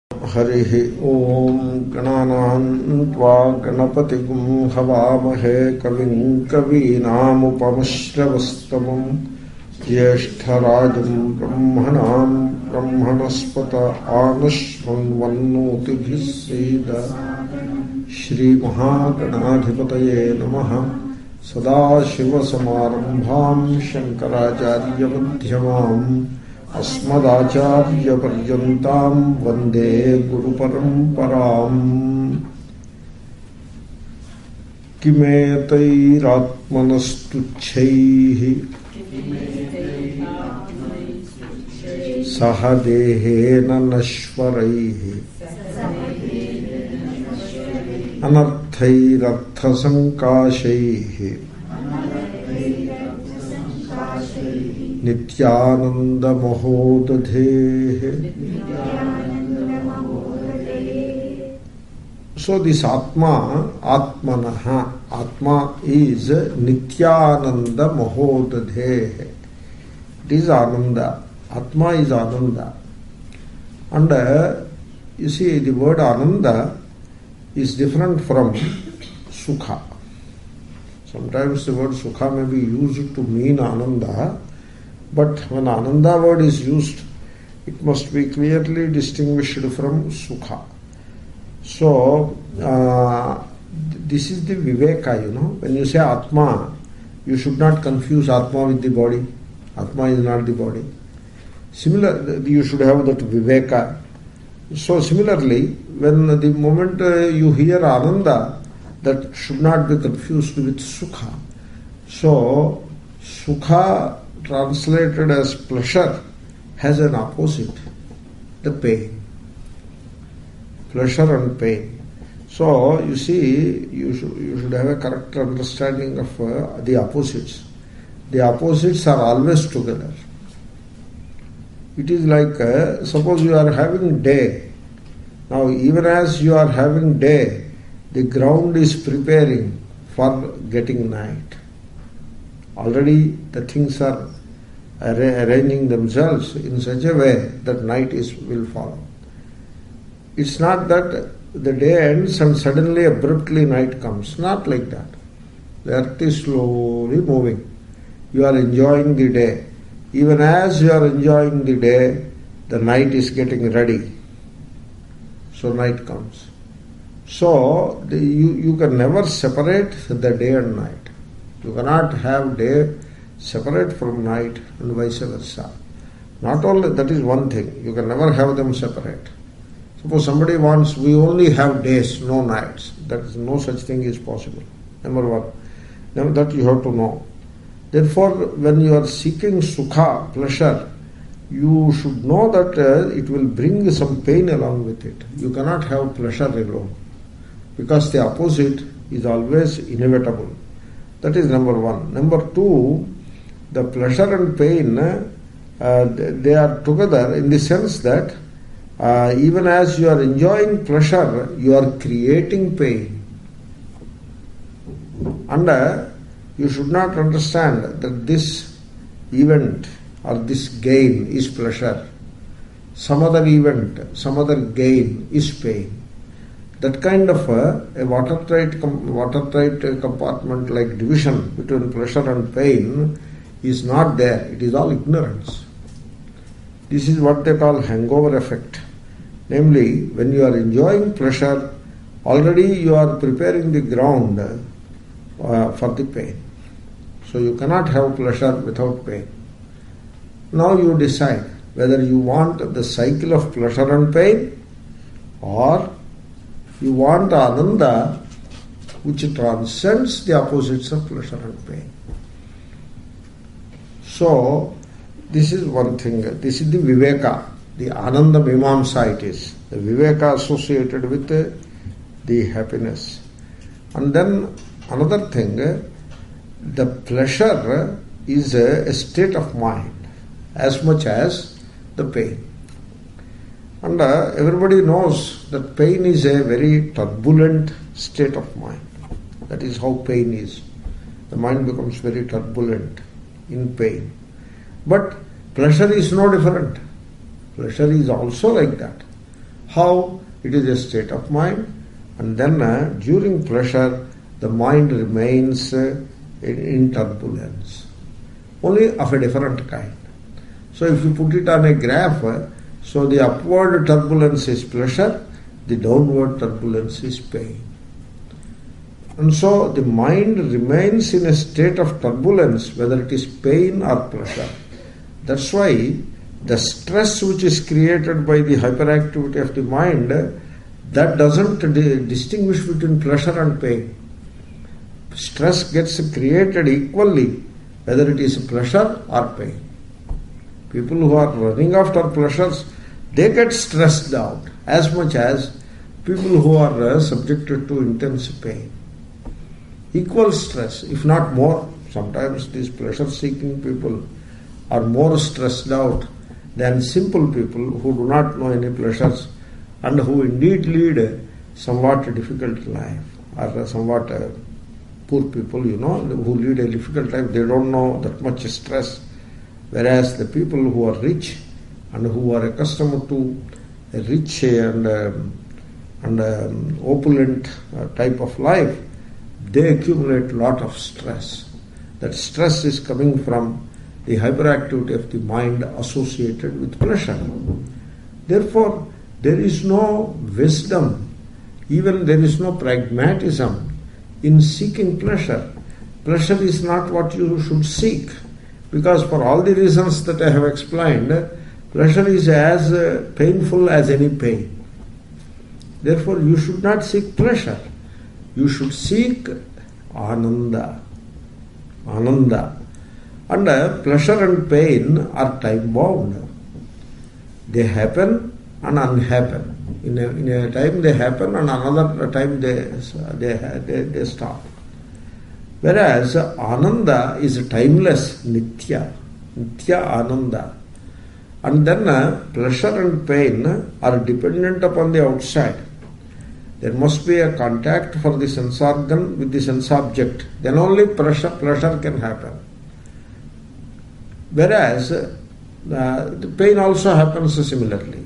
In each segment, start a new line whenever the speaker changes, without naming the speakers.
हरिः ओं गणानां त्वा गणपतिगुं हवामहे कविं कवीनामुपमश्रवस्तमं ज्येष्ठराजं ब्रह्मणां ब्रह्मणस्पत आनश्वन्वन्नोतिभिः सीद श्रीमहागणाधिपतये नमः। सदाशिवसमारम्भां शङ्कराचार्यमध्यमाम् अस्मदाचार्यपर्यन्तां वन्दे गुरुपरम्पराम्। किमेतैरात्मनस्तुच्छैः सह देहेन नश्वरैः अनर्थैरर्थसङ्काशैः नित्यानन्दमहोदधेः. So this Atma, Atmanaha, Atma is Nityananda Mahodadhe. It is Ananda. Atma is Ananda. And you see, the word Ananda is different from Sukha. Sometimes the word Sukha may be used to mean Ananda, but when Ananda word is used, it must be clearly distinguished from Sukha. So, this is the Viveka, When you say Atma, you should not confuse Atma with the body. Atma is not the body. Similar, you should have that Viveka. So, similarly, when the moment you hear Ananda, that should not be confused with Sukha. So, Sukha translated as pleasure has an opposite, the pain. Pleasure and pain. So, you see, you should have a correct understanding of the opposites. The opposites are always together. It is like, suppose you are having day. Now, even as you are having day, the ground is preparing for getting night. Already the things are arranging themselves in such a way that night will follow. It's not that the day ends and suddenly abruptly night comes. Not like that. The earth is slowly moving. You are enjoying the day. Even as you are enjoying the day, the night is getting ready. So night comes. So you can never separate the day and night. You cannot have day separate from night and vice versa. Not only that is one thing, you can never have them separate. Suppose somebody wants, we only have days, no nights. That is, no such thing is possible. Number one. Now that you have to know. Therefore, when you are seeking sukha, pleasure, you should know that it will bring some pain along with it. You cannot have pleasure alone, because the opposite is always inevitable. That is number one. Number two, the pleasure and pain, they are together in the sense that even as you are enjoying pleasure, you are creating pain. And you should not understand that this event or this gain is pleasure. Some other event, some other gain is pain. That kind of a watertight compartment like division between pleasure and pain is not there. It is all ignorance. This is what they call hangover effect. Namely, when you are enjoying pleasure, already you are preparing the ground for the pain. So you cannot have pleasure without pain. Now you decide whether you want the cycle of pleasure and pain, or you want Ananda, which transcends the opposites of pleasure and pain. So, this is one thing. This is the Viveka, the Ananda Mimamsa it is. The Viveka associated with the happiness. And then another thing, the pleasure is a state of mind as much as the pain. And everybody knows that pain is a very turbulent state of mind. That is how pain is. The mind becomes very turbulent in pain. But pleasure is no different. Pleasure is also like that. How? It is a state of mind, and then during pleasure the mind remains in turbulence, only of a different kind. So if you put it on a graph, so the upward turbulence is pleasure, the downward turbulence is pain. And so the mind remains in a state of turbulence, whether it is pain or pleasure. That's why the stress which is created by the hyperactivity of the mind, that doesn't distinguish between pleasure and pain. Stress gets created equally, whether it is pleasure or pain. People who are running after pleasures, they get stressed out as much as people who are subjected to intense pain. Equal stress, if not more. Sometimes these pleasure-seeking people are more stressed out than simple people who do not know any pleasures and who indeed lead a somewhat difficult life, or somewhat poor people, who lead a difficult life. They don't know that much stress. Whereas the people who are rich and who are accustomed to a rich and opulent type of life, they accumulate a lot of stress. That stress is coming from the hyperactivity of the mind associated with pleasure. Therefore, there is no wisdom, even there is no pragmatism in seeking pleasure. Pleasure is not what you should seek, because for all the reasons that I have explained, pleasure is as painful as any pain. Therefore, you should not seek pleasure. You should seek ananda. Ananda. And pleasure and pain are time bound. They happen and unhappen. In a time they happen, and another time they stop. Whereas ananda is timeless, nitya ananda. And then pleasure and pain are dependent upon the outside. There must be a contact for the sense organ with the sense object. Then only pleasure can happen. Whereas the pain also happens similarly.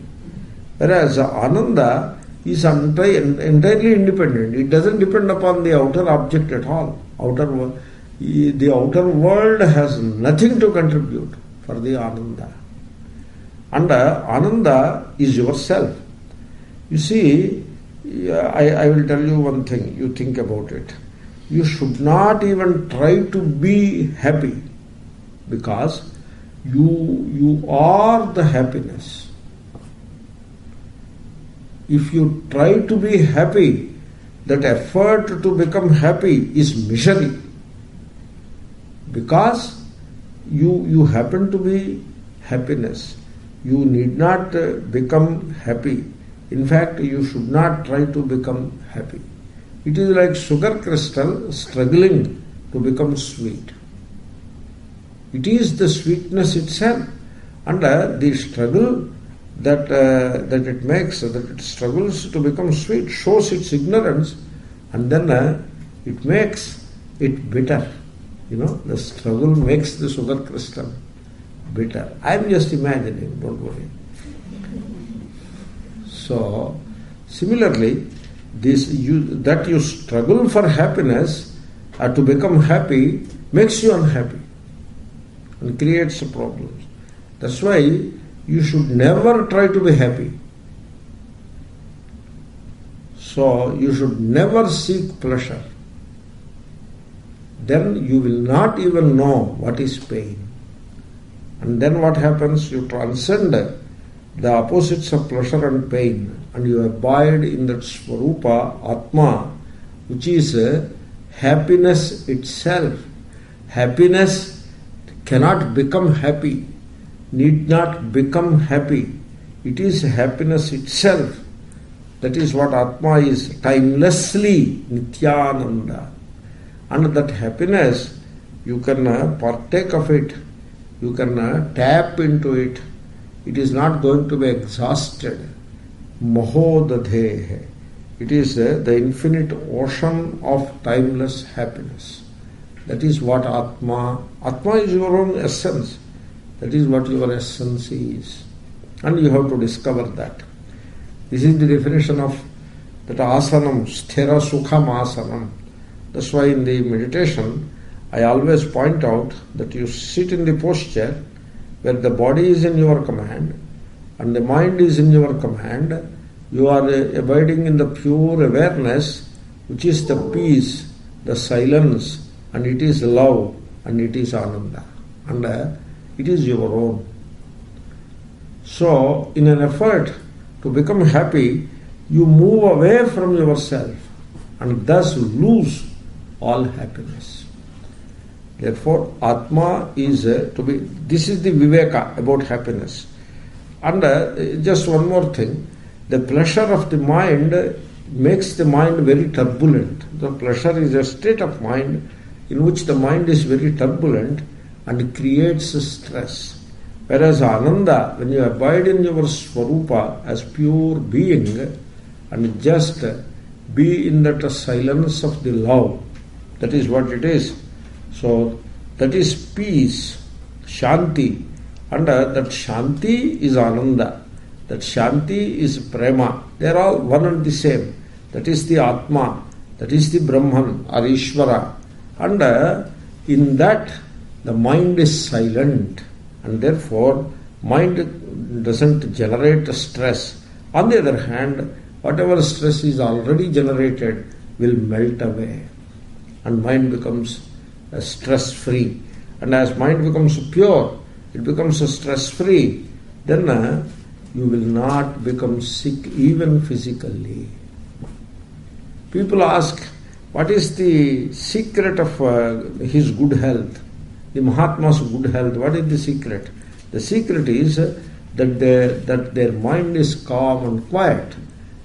Whereas ananda is entirely independent. It doesn't depend upon the outer object at all. The outer world has nothing to contribute for the ananda. And ananda is yourself. You see, I will tell you one thing, you think about it. You should not even try to be happy, because you are the happiness. If you try to be happy, that effort to become happy is misery, because you happen to be happiness. You need not become happy. In fact, you should not try to become happy. It is like sugar crystal struggling to become sweet. It is the sweetness itself, and the struggle that it makes, that it struggles to become sweet, shows its ignorance, and then it makes it bitter. The struggle makes the sugar crystal bitter. I am just imagining, don't worry. So, similarly, that you struggle for happiness, to become happy, makes you unhappy and creates problems. That's why you should never try to be happy. So, you should never seek pleasure. Then you will not even know what is pain. And then what happens? You transcend the opposites of pleasure and pain, and you abide in that Swarupa, Atma, which is happiness itself. Happiness cannot become happy, need not become happy. It is happiness itself. That is what Atma is, timelessly Nityananda. And that happiness, you can partake of it, you can tap into it. It is not going to be exhausted. Mahodadhe. It is the infinite ocean of timeless happiness. That is what Atma. Atma is your own essence. That is what your essence is. And you have to discover that. This is the definition of that asanam, sthira sukham asanam. That's why in the meditation, I always point out that you sit in the posture where the body is in your command and the mind is in your command. You are abiding in the pure awareness, which is the peace, the silence, and it is love, and it is ananda, and it is your own. So, in an effort to become happy, you move away from yourself and thus lose all happiness. Therefore, Atma is to be, this is the Viveka about happiness. And just one more thing, the pleasure of the mind makes the mind very turbulent. The pleasure is a state of mind in which the mind is very turbulent and creates stress. Whereas Ananda, when you abide in your Swarupa as pure being and just be in that silence of the love, that is what it is. So that is peace, Shanti, and that Shanti is Ananda, that Shanti is Prema. They are all one and the same. That is the Atma, that is the Brahman or Ishvara. And in that the mind is silent, and therefore mind doesn't generate stress. On the other hand, whatever stress is already generated will melt away, and mind becomes stress-free. And as mind becomes pure, it becomes stress-free, then you will not become sick even physically. People ask, what is the secret of his good health? The Mahatma's good health, what is the secret? The secret is that their mind is calm and quiet.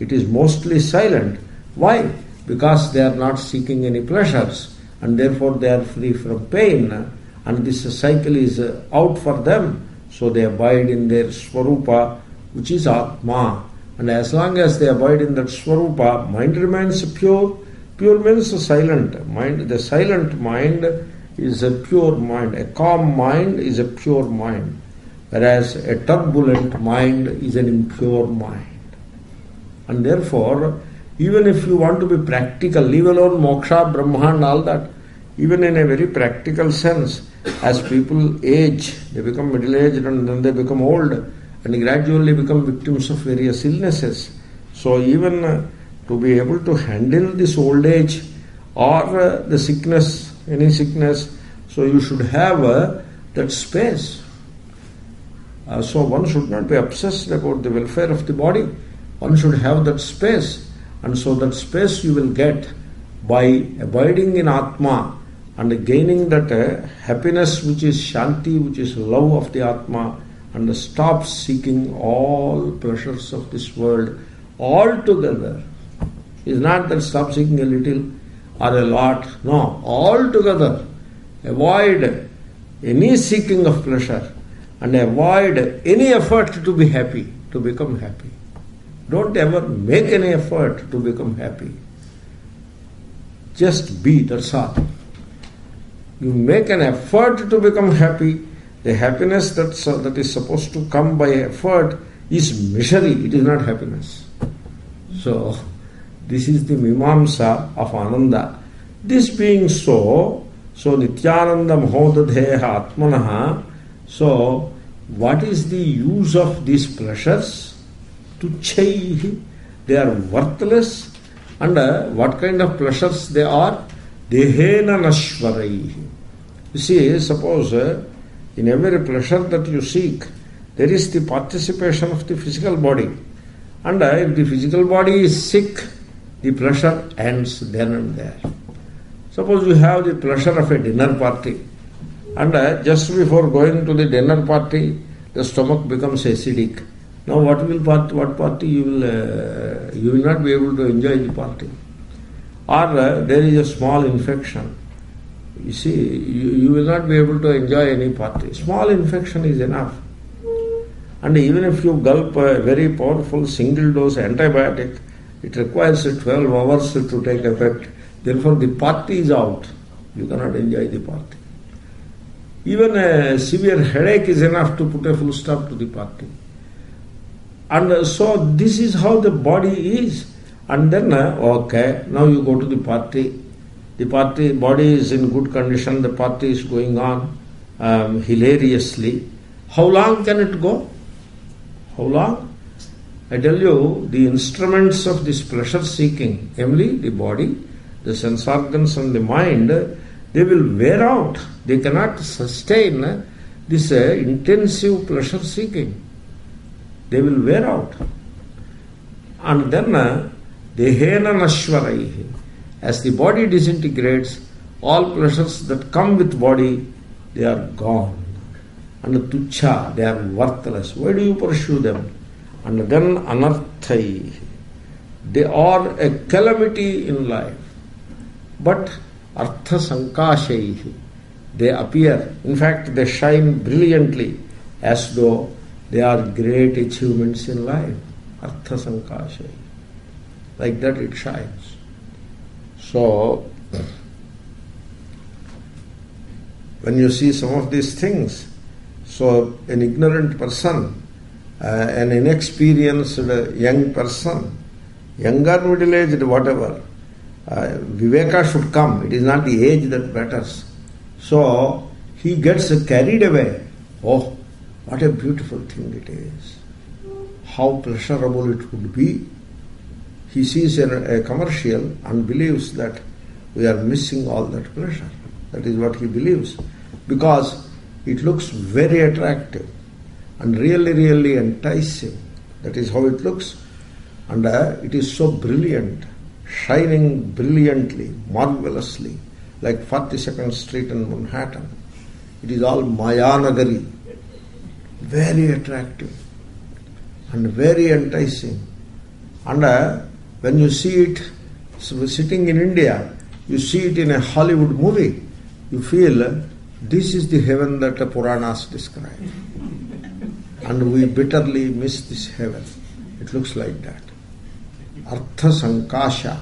It is mostly silent. Why? Because they are not seeking any pleasures, and therefore they are free from pain, and this cycle is out for them. So they abide in their Swarupa, which is Atma. And as long as they abide in that Swarupa, mind remains pure. Pure means silent mind. The silent mind is a pure mind. A calm mind is a pure mind, whereas a turbulent mind is an impure mind. And therefore, even if you want to be practical, leave alone moksha, brahma and all that, even in a very practical sense, as people age, they become middle-aged and then they become old and gradually become victims of various illnesses. So even to be able to handle this old age or the sickness, any sickness, so you should have that space. So one should not be obsessed about the welfare of the body. One should have that space, and so that space you will get by abiding in Atma and gaining that happiness which is Shanti, which is love of the Atma, and stop seeking all pleasures of this world altogether. It's not that stop seeking a little or a lot, no, altogether. Avoid any seeking of pleasure and avoid any effort to be happy, to become happy. Don't ever make any effort to become happy. Just be, that's all. You make an effort to become happy, the happiness that is supposed to come by effort is misery, it is not happiness. So, this is the Mimamsa of Ananda. This being so Nityananda Mahodadheha Atmanaha, so what is the use of these pleasures? To chaihi, they are worthless, and what kind of pleasures they are? Dehena nashvaraihi. You see, suppose in every pleasure that you seek, there is the participation of the physical body, and if the physical body is sick, the pleasure ends then and there. Suppose you have the pleasure of a dinner party, and just before going to the dinner party, the stomach becomes acidic. Now what party you will not be able to enjoy the party. Or there is a small infection. You see, you will not be able to enjoy any party. Small infection is enough. And even if you gulp a very powerful single dose antibiotic, it requires 12 hours to take effect. Therefore the party is out. You cannot enjoy the party. Even a severe headache is enough to put a full stop to the party. And so this is how the body is. And then, okay, now you go to the party. The body is in good condition, the party is going on hilariously. How long can it go? How long? I tell you, the instruments of this pleasure seeking, namely the body, the sense organs and the mind, they will wear out. They cannot sustain this intensive pleasure seeking. They will wear out. And then, dehena nashvaraihi. As the body disintegrates, all pleasures that come with body, they are gone. And tuchha, they are worthless. Why do you pursue them? And then anarthai. They are a calamity in life. But artha sankashaihi. They appear, in fact, they shine brilliantly as though they are great achievements in life. Artha sankashaihi. Like that it shines. So, when you see some of these things, so an ignorant person, an inexperienced young person, younger, middle-aged, whatever, Viveka should come. It is not the age that matters. So, he gets carried away. Oh, what a beautiful thing it is. How pleasurable it would be. He sees a commercial and believes that we are missing all that pleasure. That is what he believes. Because it looks very attractive and really, really enticing. That is how it looks. And it is so brilliant, shining brilliantly, marvelously, like 42nd Street in Manhattan. It is all Mayanagari. Very attractive and very enticing. And when you see it sitting in India, you see it in a Hollywood movie, you feel this is the heaven that the Puranas describe. And we bitterly miss this heaven. It looks like that. Artha Sankasha.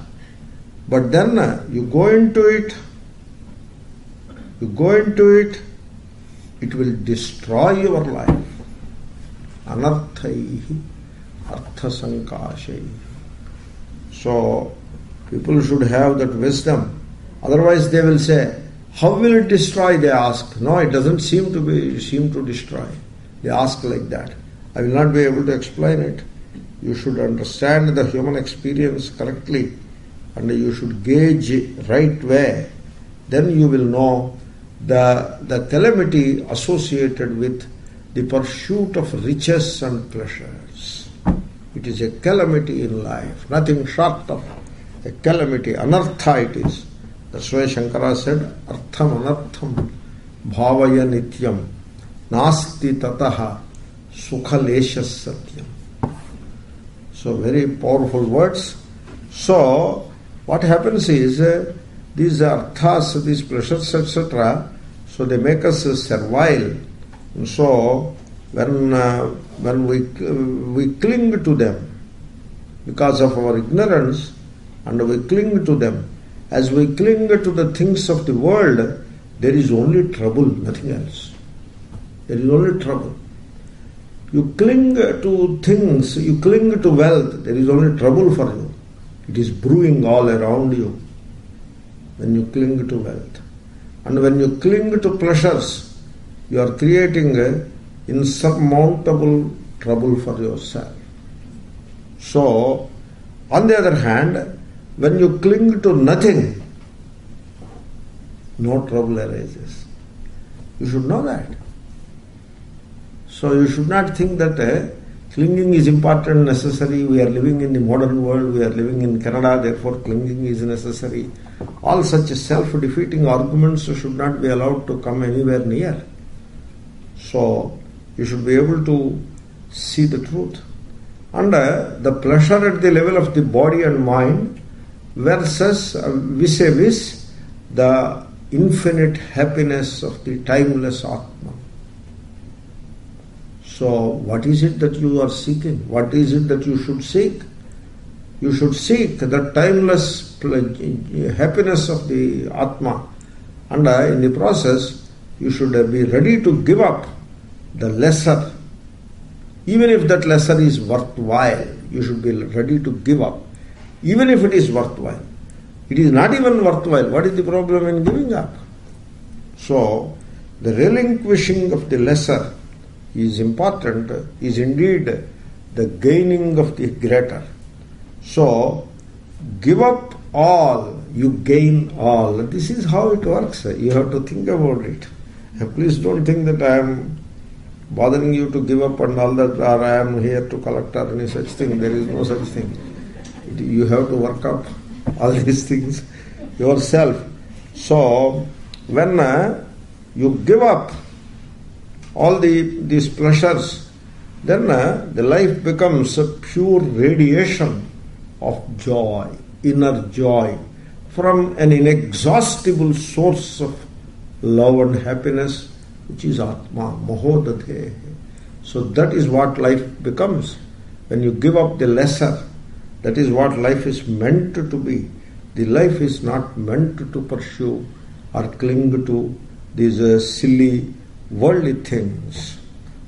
But then you go into it, it will destroy your life. Anarthaihi Artha Sankashaihi. So, people should have that wisdom. Otherwise they will say, how will it destroy? They ask. No, it doesn't seem to destroy. They ask like that. I will not be able to explain it. You should understand the human experience correctly and you should gauge it right way. Then you will know the calamity associated with the pursuit of riches and pleasures. It is a calamity in life, nothing short of a calamity. Anartha it is. That's why Shankara said, Artham anartham bhavaya nityam nasti tataha sukhaleshas satyam. So very powerful words. So what happens is, these arthas, these pleasures, etc., so they make us servile. And so when we cling to them because of our ignorance, and we cling to them, as we cling to the things of the world, there is only trouble, nothing else. There is only trouble. You cling to things, you cling to wealth, there is only trouble for you. It is brewing all around you when you cling to wealth. And when you cling to pleasures, you are creating insurmountable trouble for yourself. So, on the other hand, when you cling to nothing, no trouble arises. You should know that. So you should not think that clinging is important, necessary. We are living in the modern world, we are living in Canada, therefore clinging is necessary. All such self-defeating arguments should not be allowed to come anywhere near. So you should be able to see the truth. And the pleasure at the level of the body and mind versus vis-a-vis the infinite happiness of the timeless Atma. So what is it that you are seeking? What is it that you should seek? You should seek the timeless happiness of the Atma, and in the process you should be ready to give up the lesser Even if that lesser is worthwhile, you should be ready to give up. Even if it is worthwhile. It is not even worthwhile. What is the problem in giving up? So, the relinquishing of the lesser is important, is indeed the gaining of the greater. So, give up all, you gain all. This is how it works. You have to think about it. And please don't think that I am bothering you to give up and all that, or I am here to collect or any such thing. There is no such thing. You have to work up all these things yourself. So, when you give up all these pleasures, then the life becomes a pure radiation of joy, inner joy, from an inexhaustible source of love and happiness, which is Atma, Mahodadhe. So that is what life becomes. When you give up the lesser, that is what life is meant to be. The life is not meant to pursue or cling to these silly worldly things.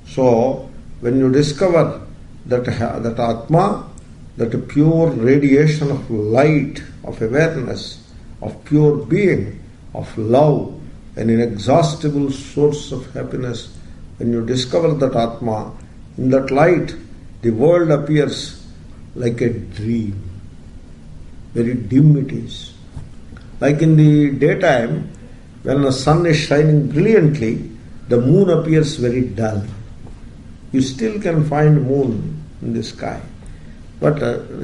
So when you discover that Atma, that pure radiation of light, of awareness, of pure being, of love, an inexhaustible source of happiness, when you discover that Atma, in that light, the world appears like a dream. Very dim it is. Like in the daytime, when the sun is shining brilliantly, the moon appears very dull. You still can find moon in the sky, but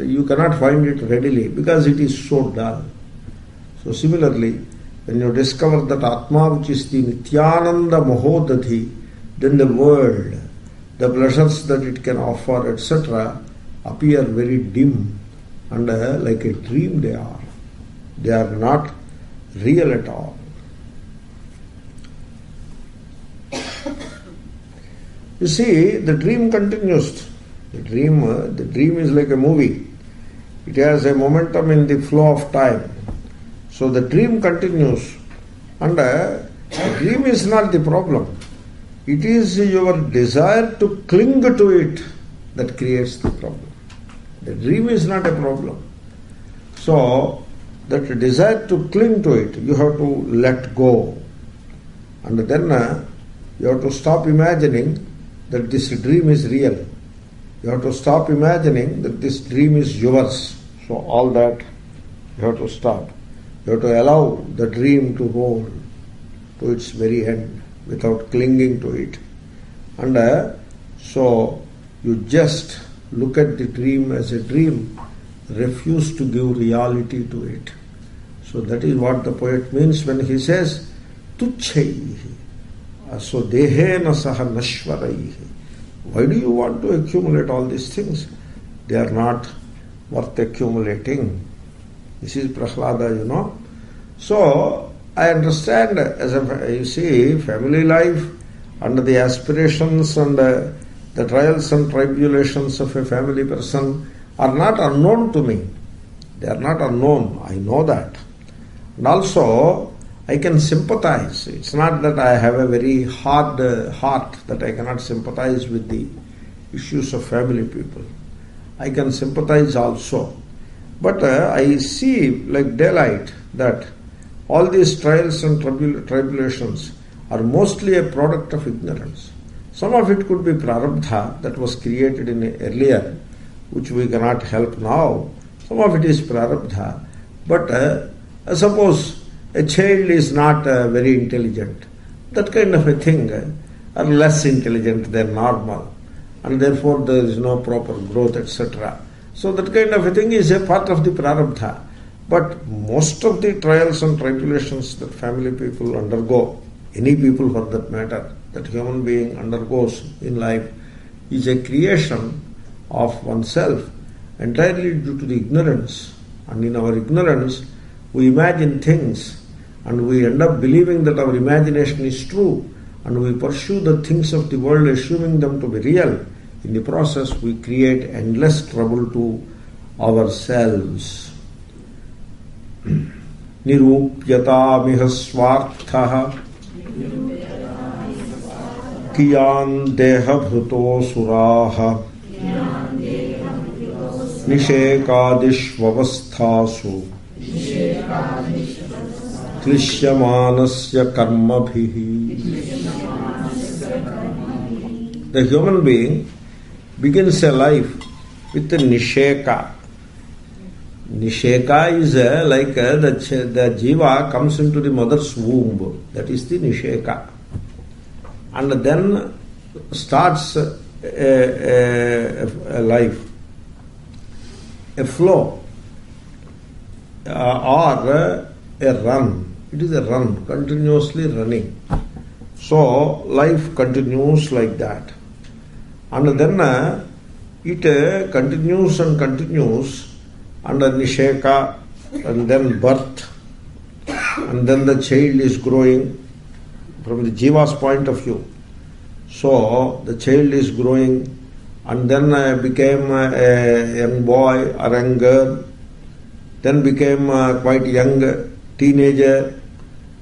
you cannot find it readily because it is so dull. So similarly, when you discover that Atma, which is the Nityananda Mahodadhi, then the world, the pleasures that it can offer, etc., appear very dim and like a dream they are. They are not real at all. You see, the dream continues. The dream is like a movie. It has a momentum in the flow of time. So the dream continues, and the dream is not the problem. It is your desire to cling to it that creates the problem. The dream is not a problem. So that desire to cling to it, you have to let go. And then you have to stop imagining that this dream is real. You have to stop imagining that this dream is yours. So all that you have to stop. You have to allow the dream to roll to its very end without clinging to it. And so you just look at the dream as a dream, refuse to give reality to it. So that is what the poet means when he says, Tuchaihi, so dehena saha nashvaraihi. Why do you want to accumulate all these things? They are not worth accumulating. This is Prahlada, So, I understand, you see, family life and the aspirations and the trials and tribulations of a family person are not unknown to me. They are not unknown. I know that. And also, I can sympathize. It's not that I have a very hard heart that I cannot sympathize with the issues of family people. I can sympathize also. But I see like daylight that all these trials and tribulations are mostly a product of ignorance. Some of it could be prarabdha that was created in earlier, which we cannot help now. Some of it is prarabdha. But suppose a child is not very intelligent, that kind of a thing, or less intelligent than normal, and therefore there is no proper growth, etc. So that kind of a thing is a part of the prarabdha. But most of the trials and tribulations that family people undergo, any people for that matter, that human being undergoes in life, is a creation of oneself entirely due to the ignorance. And in our ignorance, we imagine things and we end up believing that our imagination is true, and we pursue the things of the world assuming them to be real. In the process, we create endless trouble to ourselves. Nirupyata miha swarthaha Kiyan deha bhruto suraha nishekadishvavasthasu klishyamanasya karmabhihi. The human being begins a life with a nisheka. Nisheka is like the jiva comes into the mother's womb. That is the nisheka. And then starts a life, a flow, or a run. It is a run, continuously running. So life continues like that. And then it continues and continues under nisheka, and then birth, and then the child is growing from the jiva's point of view. So the child is growing, and then became a young boy or young girl, then became quite young teenager,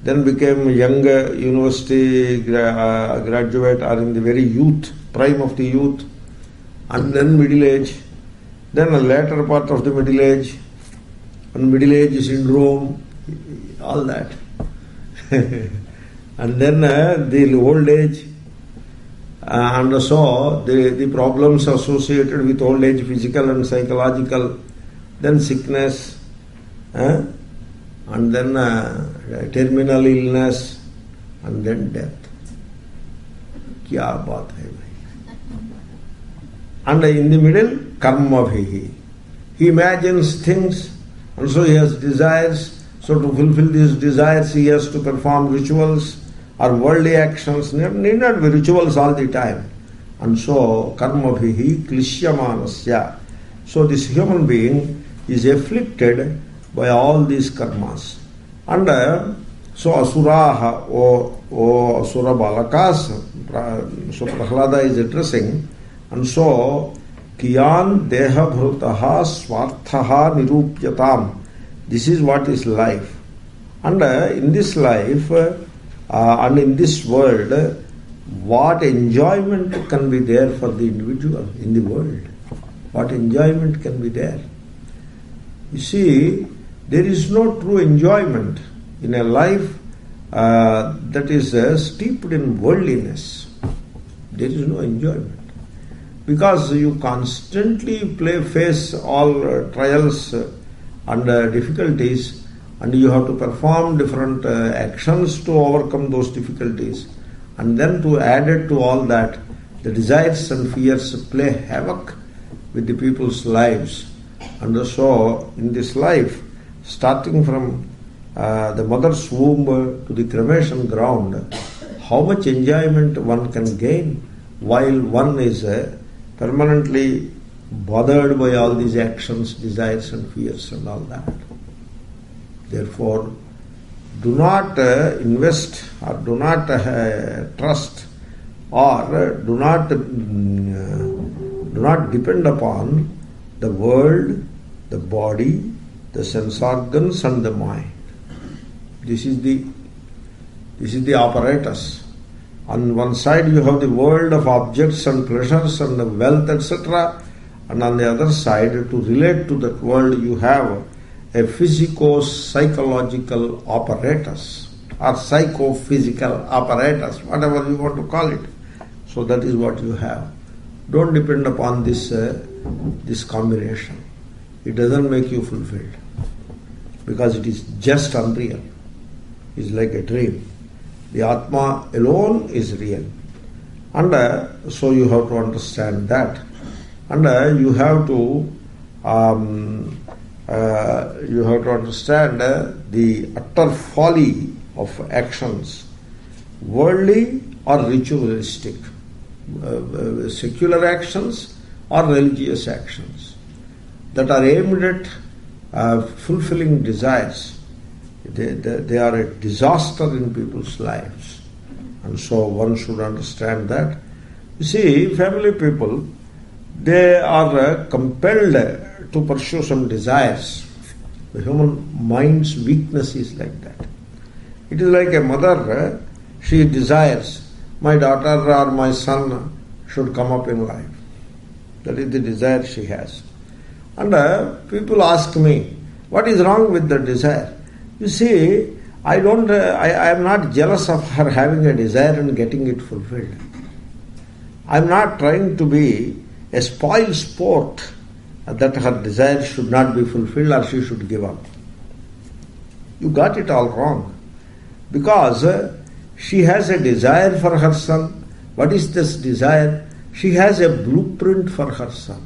then became young university graduate or in the very youth, prime of the youth, and then middle age, then a later part of the middle age, and middle age syndrome, all that. And then the old age, and so the problems associated with old age, physical and psychological, then sickness, and then terminal illness, and then death. Kya baat hai bhai? And in the middle, karma bhihi. He imagines things, and so he has desires. So to fulfill these desires, he has to perform rituals or worldly actions. Need not be rituals all the time. And so, karma bhihi klishyamanasya. So this human being is afflicted by all these karmas. And so asuraha, or asura balakas, so Prahlada is addressing. And so, kiyan deha bhrutaha swarthaha nirupyatam. This is what is life. And in this life, and in this world, what enjoyment can be there for the individual in the world? What enjoyment can be there? You see, there is no true enjoyment in a life that is steeped in worldliness. There is no enjoyment. Because you constantly face all trials and difficulties, and you have to perform different actions to overcome those difficulties. And then to add it to all that, the desires and fears play havoc with the people's lives. And so, in this life, starting from the mother's womb to the cremation ground, how much enjoyment one can gain while one is permanently bothered by all these actions, desires and fears and all that. Therefore, do not invest or do not trust or do not depend upon the world, the body, the sense organs and the mind. This is the apparatus. On one side you have the world of objects and pleasures and the wealth, etc. And on the other side, to relate to that world, you have a physico-psychological apparatus or psychophysical apparatus, whatever you want to call it. So that is what you have. Don't depend upon this combination. It doesn't make you fulfilled because it is just unreal. It's like a dream. The Atma alone is real. And so you have to understand that. And you have to understand the utter folly of actions, worldly or ritualistic, secular actions or religious actions that are aimed at fulfilling desires. They are a disaster in people's lives. And so one should understand that. You see, family people, they are compelled to pursue some desires. The human mind's weakness is like that. It is like a mother, she desires my daughter or my son should come up in life. That is the desire she has. And people ask me, what is wrong with the desire? You see, I am not jealous of her having a desire and getting it fulfilled. I am not trying to be a spoil sport that her desire should not be fulfilled or she should give up. You got it all wrong. Because she has a desire for her son. What is this desire? She has a blueprint for her son.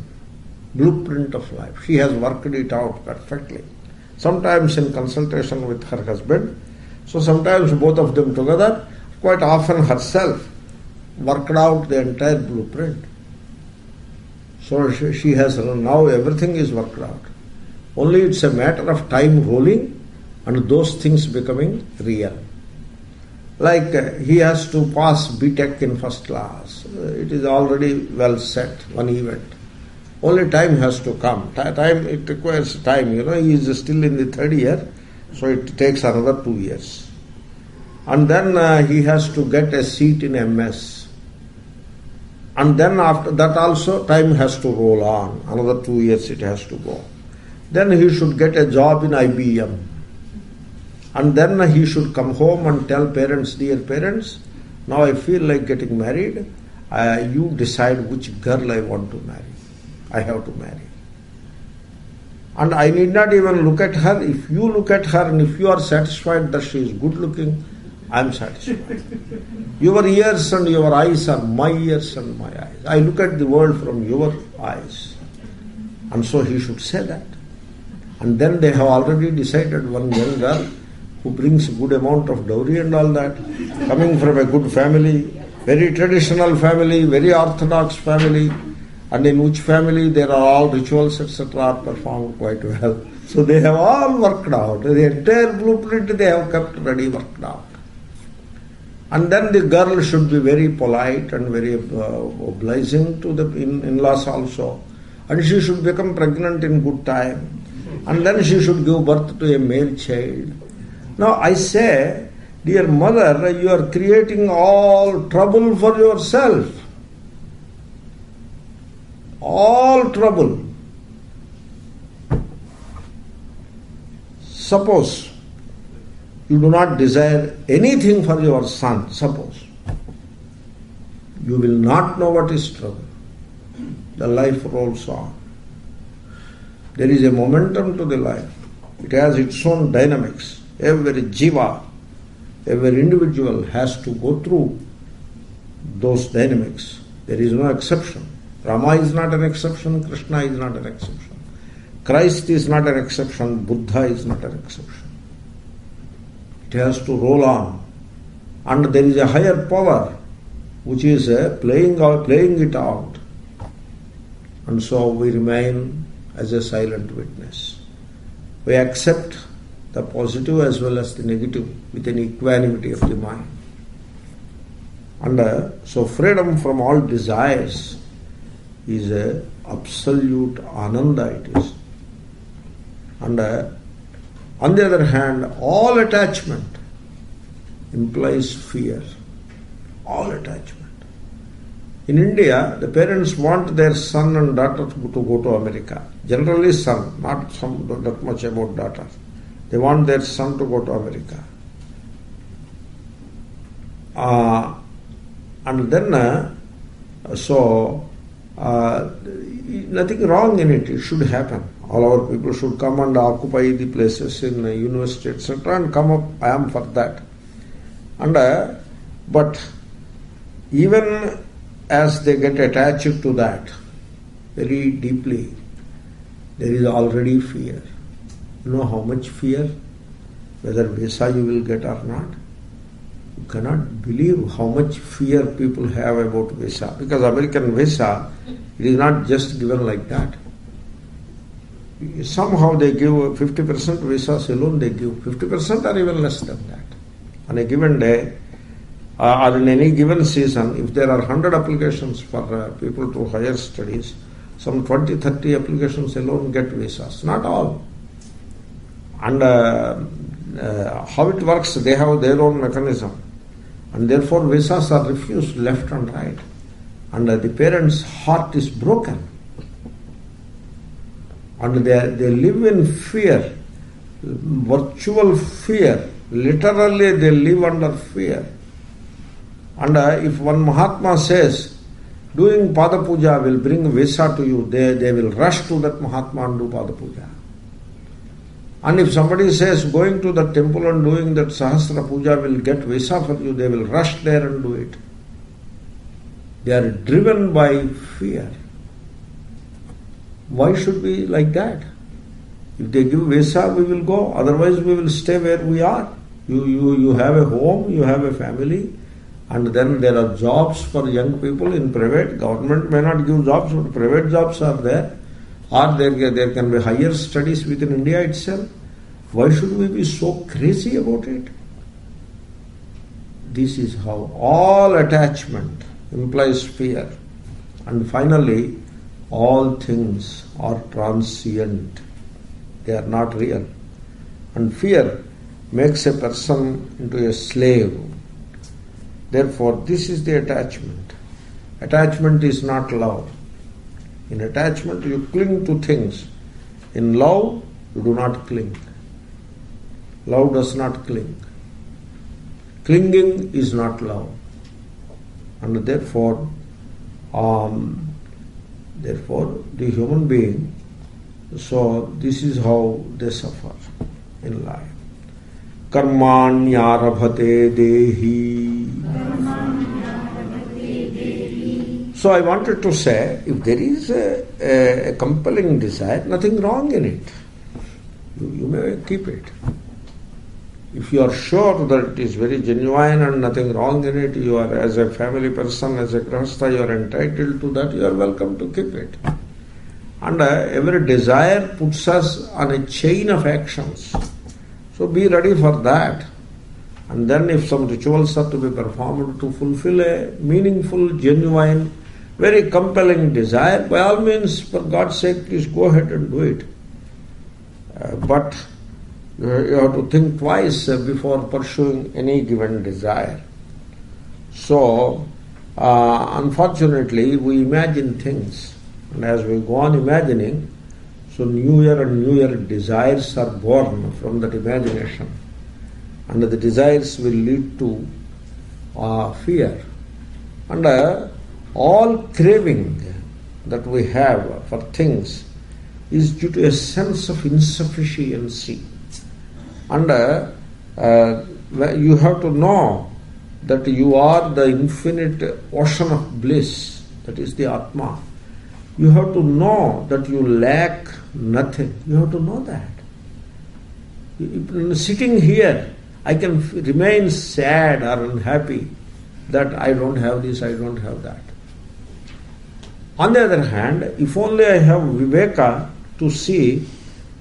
Blueprint of life. She has worked it out perfectly. Sometimes in consultation with her husband, so sometimes both of them together, quite often herself, worked out the entire blueprint. So she has, now everything is worked out. Only it's a matter of time rolling and those things becoming real. Like he has to pass B.Tech in first class. It is already well set, one event. Only time has to come. Time, it requires time. He is still in the third year, so it takes another 2 years. And then he has to get a seat in MS. And then after that also time has to roll on. Another 2 years it has to go. Then he should get a job in IBM. And then he should come home and tell parents, dear parents, now I feel like getting married. You decide which girl I want to marry. I have to marry. And I need not even look at her. If you look at her and if you are satisfied that she is good looking, I am satisfied. Your ears and your eyes are my ears and my eyes. I look at the world from your eyes. And so he should say that. And then they have already decided one young girl who brings a good amount of dowry and all that, coming from a good family, very traditional family, very orthodox family, and in which family there are all rituals, etc. are performed quite well. So they have all worked out. The entire blueprint they have kept ready, worked out. And then the girl should be very polite and very obliging to the in-laws also. And she should become pregnant in good time. And then she should give birth to a male child. Now I say, dear mother, you are creating all trouble for yourself. All trouble. Suppose you do not desire anything for your son, suppose. You will not know what is trouble. The life rolls on. There is a momentum to the life. It has its own dynamics. Every jiva, every individual has to go through those dynamics. There is no exception. Rama is not an exception, Krishna is not an exception. Christ is not an exception, Buddha is not an exception. It has to roll on. And there is a higher power which is playing it out. And so we remain as a silent witness. We accept the positive as well as the negative with an equanimity of the mind. And so freedom from all desires is a absolute ananda it is. And on the other hand, all attachment implies fear. All attachment. In India, the parents want their son and daughter to go to America. Generally son, not that much about daughter. They want their son to go to America. And then, nothing wrong in it. It should happen. All our people should come and occupy the places in university, etc. and come up. I am for that. And but even as they get attached to that very deeply, there is already fear. You know how much fear? Whether visa you will get or not. You cannot believe how much fear people have about visa. Because American visa, it is not just given like that. Somehow they give 50% visas alone they give. 50% or even less than that. On a given day, or in any given season, if there are 100 applications for people to higher studies, some 20-30 applications alone get visas. Not all. And how it works, they have their own mechanism. And therefore visas are refused left and right. And the parent's heart is broken. And they live in fear, virtual fear. Literally they live under fear. And if one Mahatma says, doing Pada Puja will bring visa to you, they will rush to that Mahatma and do Pada Puja. And if somebody says going to the temple and doing that Sahasra Puja will get visa for you, they will rush there and do it. They are driven by fear. Why should we like that? If they give visa, we will go. Otherwise, we will stay where we are. You have a home, you have a family, and then there are jobs for young people in private. Government may not give jobs, but private jobs are there. Or there can be higher studies within India itself. Why should we be so crazy about it? This is how all attachment implies fear. And finally, all things are transient. They are not real. And fear makes a person into a slave. Therefore, this is the attachment. Attachment is not love. In attachment, you cling to things. In love, you do not cling. Love does not cling. Clinging is not love. And therefore, the human being, so this is how they suffer in life. Karmanyarabhate dehi. So I wanted to say, if there is a compelling desire, nothing wrong in it. You may keep it. If you are sure that it is very genuine and nothing wrong in it, you are, as a family person, as a grahastha, you are entitled to that, you are welcome to keep it. And every desire puts us on a chain of actions. So be ready for that. And then if some rituals are to be performed to fulfill a meaningful, genuine, very compelling desire, by all means, for God's sake, please go ahead and do it. But you have to think twice before pursuing any given desire. So, unfortunately, we imagine things. And as we go on imagining, so newer and newer desires are born from that imagination. And the desires will lead to fear. And all craving that we have for things is due to a sense of insufficiency. And you have to know that you are the infinite ocean of bliss, that is the Atma. You have to know that you lack nothing. You have to know that. Sitting here, I can remain sad or unhappy that I don't have this, I don't have that. On the other hand, if only I have viveka to see,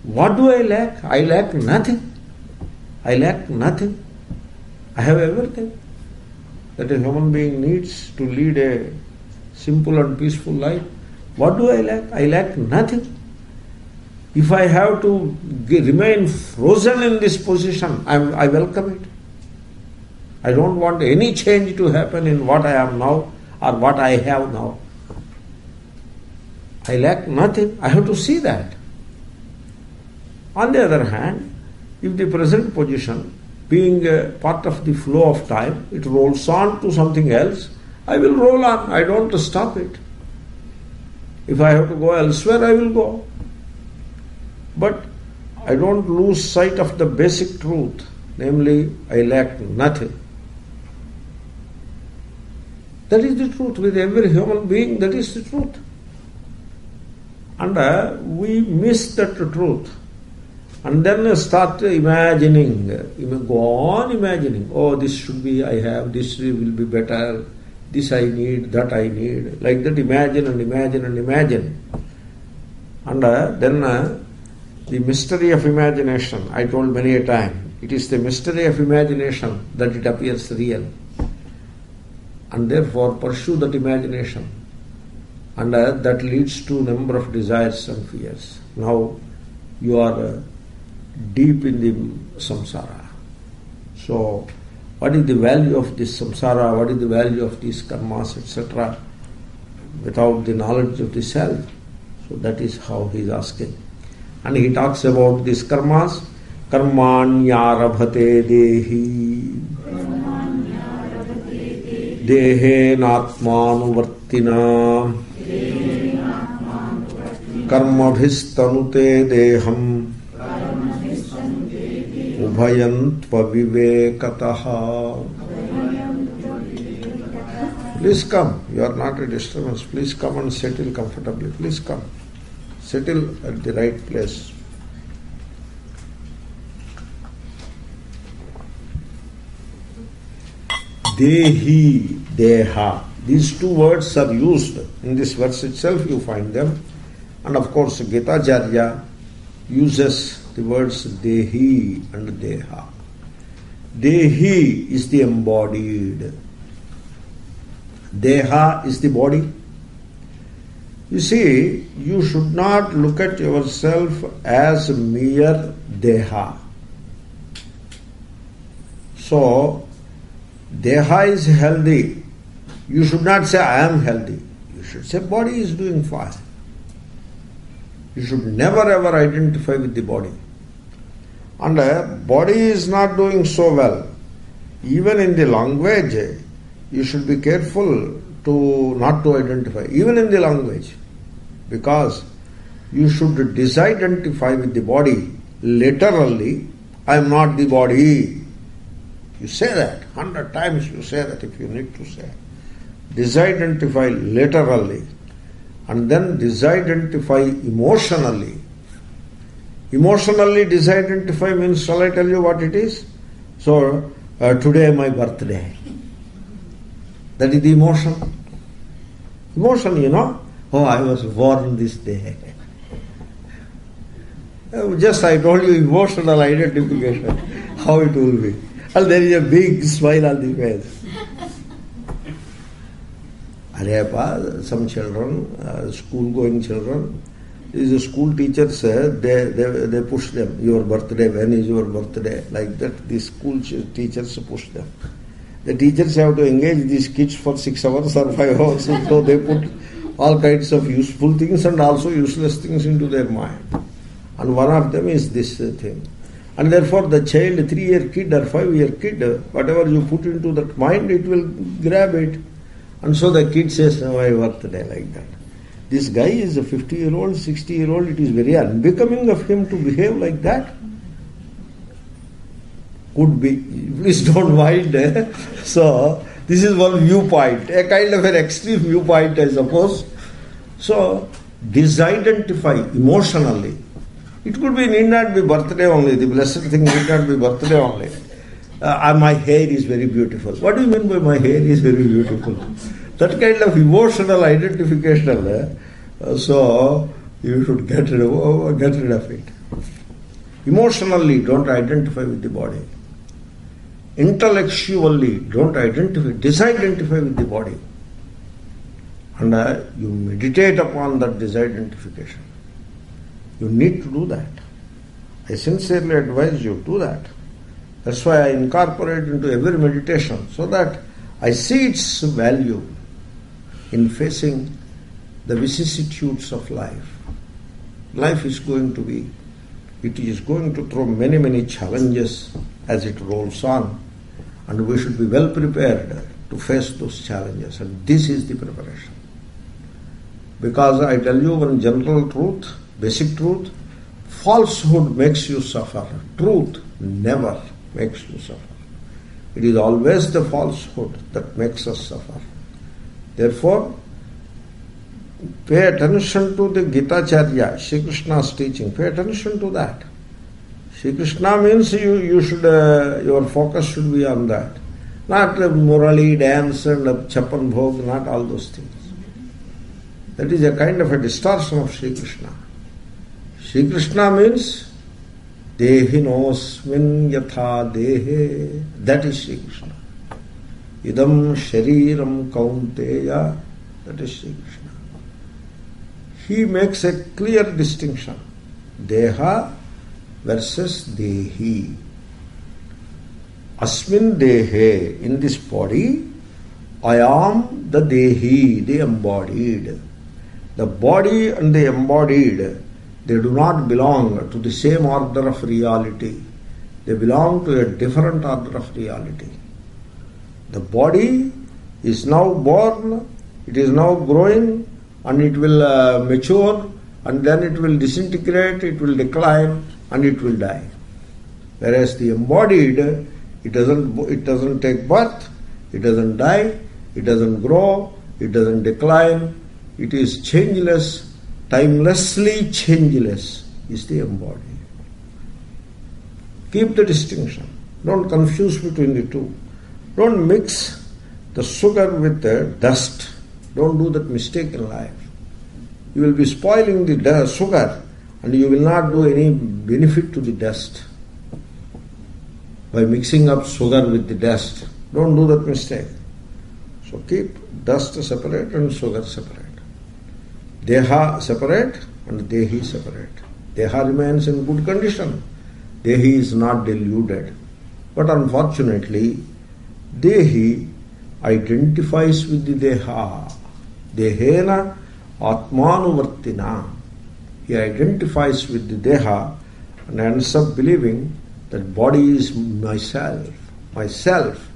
what do I lack? I lack nothing. I lack nothing. I have everything that a human being needs to lead a simple and peaceful life. What do I lack? I lack nothing. If I have to remain frozen in this position, I welcome it. I don't want any change to happen in what I am now or what I have now. I lack nothing. I have to see that. On the other hand, if the present position, being a part of the flow of time, it rolls on to something else, I will roll on. I don't stop it. If I have to go elsewhere, I will go. But I don't lose sight of the basic truth, namely, I lack nothing. That is the truth. With every human being, that is the truth. And we miss that truth. And then start imagining. Go on imagining. Oh, this should be, I have, this will be better, this I need, that I need. Like that, imagine and imagine and imagine. And then the mystery of imagination, I told many a time, it is the mystery of imagination that it appears real. And therefore pursue that imagination. And that leads to a number of desires and fears. Now you are deep in the samsara. So What is the value of this samsara? What is the value of these karmas, etc.? Without the knowledge of the self. So that is how he is asking. And he talks about these karmas. Karmanyarabhate dehi dehe natmanuvartina karmabhistanute deham ubhayantva vivekataha. Please come. You are not a disturbance. Please come and settle comfortably. Please come. Settle at the right place. Dehi, deha. These two words are used in this verse itself. You find them. And of course, Gitacharya uses the words dehi and deha. Dehi is the embodied. Deha is the body. You see, you should not look at yourself as mere deha. So, deha is healthy. You should not say, I am healthy. You should say, body is doing fine. You should never ever identify with the body. And body is not doing so well. Even in the language, you should be careful to not to identify, even in the language, because you should disidentify with the body. Literally, I am not the body. You say that 100 times. You say that if you need to say. Disidentify literally, and then disidentify emotionally. Emotionally disidentify means, shall I tell you what it is? So, today my birthday. That is the emotion. Emotion, you know. Oh, I was born this day. Just I told you emotional identification, how it will be. And there is a big smile on the face. Some children, school-going children, the school teachers, they push them. Your birthday, when is your birthday? Like that, the school teachers push them. The teachers have to engage these kids for 6 hours or 5 hours, so they put all kinds of useful things and also useless things into their mind. And one of them is this thing. And therefore the child, 3-year kid or 5-year kid, whatever you put into that mind, it will grab it. And so the kid says, oh, my birthday, like that. This guy is a 50-year-old, 60-year-old, it is very unbecoming of him to behave like that. Could be. Please don't mind. So, this is one viewpoint, a kind of an extreme viewpoint, I suppose. So, disidentify emotionally. It could be, need not be birthday only. The blessed thing need not be birthday only. My hair is very beautiful. What do you mean by my hair is very beautiful? That kind of emotional identification. So, you should get rid of it. Emotionally, don't identify with the body. Intellectually, don't identify, disidentify with the body. And you meditate upon that disidentification. You need to do that. I sincerely advise you to do that. That's why I incorporate into every meditation, so that I see its value in facing the vicissitudes of life. Life is going to be, it is going to throw many, many challenges as it rolls on. And we should be well prepared to face those challenges. And this is the preparation. Because I tell you one general truth, basic truth, falsehood makes you suffer. Truth never makes you suffer. It is always the falsehood that makes us suffer. Therefore, pay attention to the Gitacharya, Sri Krishna's teaching. Pay attention to that. Sri Krishna means you should, your focus should be on that. Not morally, dance and chapan bhog, not all those things. That is a kind of a distortion of Sri Krishna. Sri Krishna means dehinosmin yatha dehe. That is Sri Krishna. Idam shariram kaunteya. That is Sri Krishna. He makes a clear distinction. Deha versus dehi. Asmin dehe, in this body, I am the dehi, the embodied. The body and the embodied, they do not belong to the same order of reality. They belong to a different order of reality. The body is now born, it is now growing, and it will mature, and then it will disintegrate, it will decline, and it will die. Whereas the embodied, it doesn't take birth, it doesn't die, it doesn't grow, it doesn't decline, it is changeless, timelessly changeless is the embodied. Keep the distinction. Don't confuse between the two. Don't mix the sugar with the dust. Don't do that mistake in life. You will be spoiling the sugar and you will not do any benefit to the dust by mixing up sugar with the dust. Don't do that mistake. So keep dust separate and sugar separate. Deha separate and Dehi separate. Deha remains in good condition. Dehi is not deluded. But unfortunately, Dehi identifies with the Deha. Dehena Atmanuvartina. He identifies with the Deha and ends up believing that body is myself. Myself.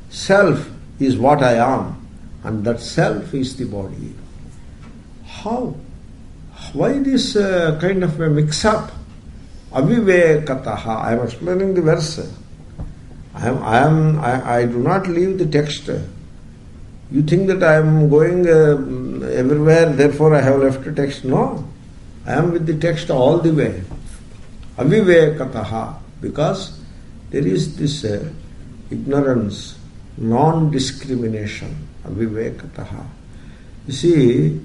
Self is what I am, and that self is the body. How? Why this kind of a mix-up? Avivekataha. I am explaining the verse. I do not leave the text. You think that I am going everywhere, therefore I have left the text. No. I am with the text all the way. Avivekataha. Because there is this ignorance, non-discrimination. Avivekataha. You see,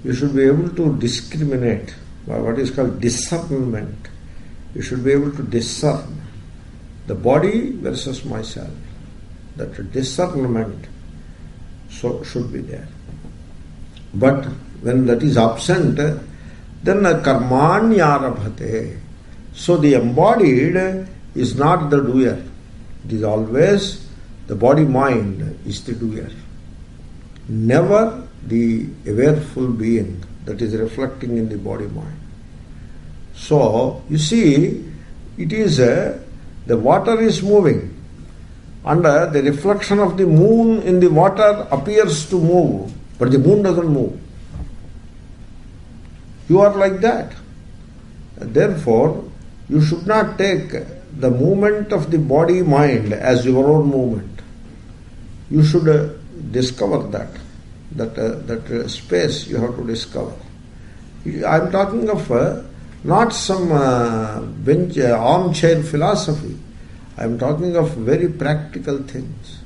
you should be able to discriminate, what is called discernment. You should be able to discern the body versus myself. That discernment should be there. But when that is absent, then karmanyarabhate. So the embodied is not the doer. It is always the body-mind is the doer. Never the awareful being that is reflecting in the body-mind. So, you see, it is the water is moving and the reflection of the moon in the water appears to move, but the moon doesn't move. You are like that. Therefore, you should not take the movement of the body-mind as your own movement. You should discover that space you have to discover. I am talking of not some armchair philosophy. I am talking of very practical things.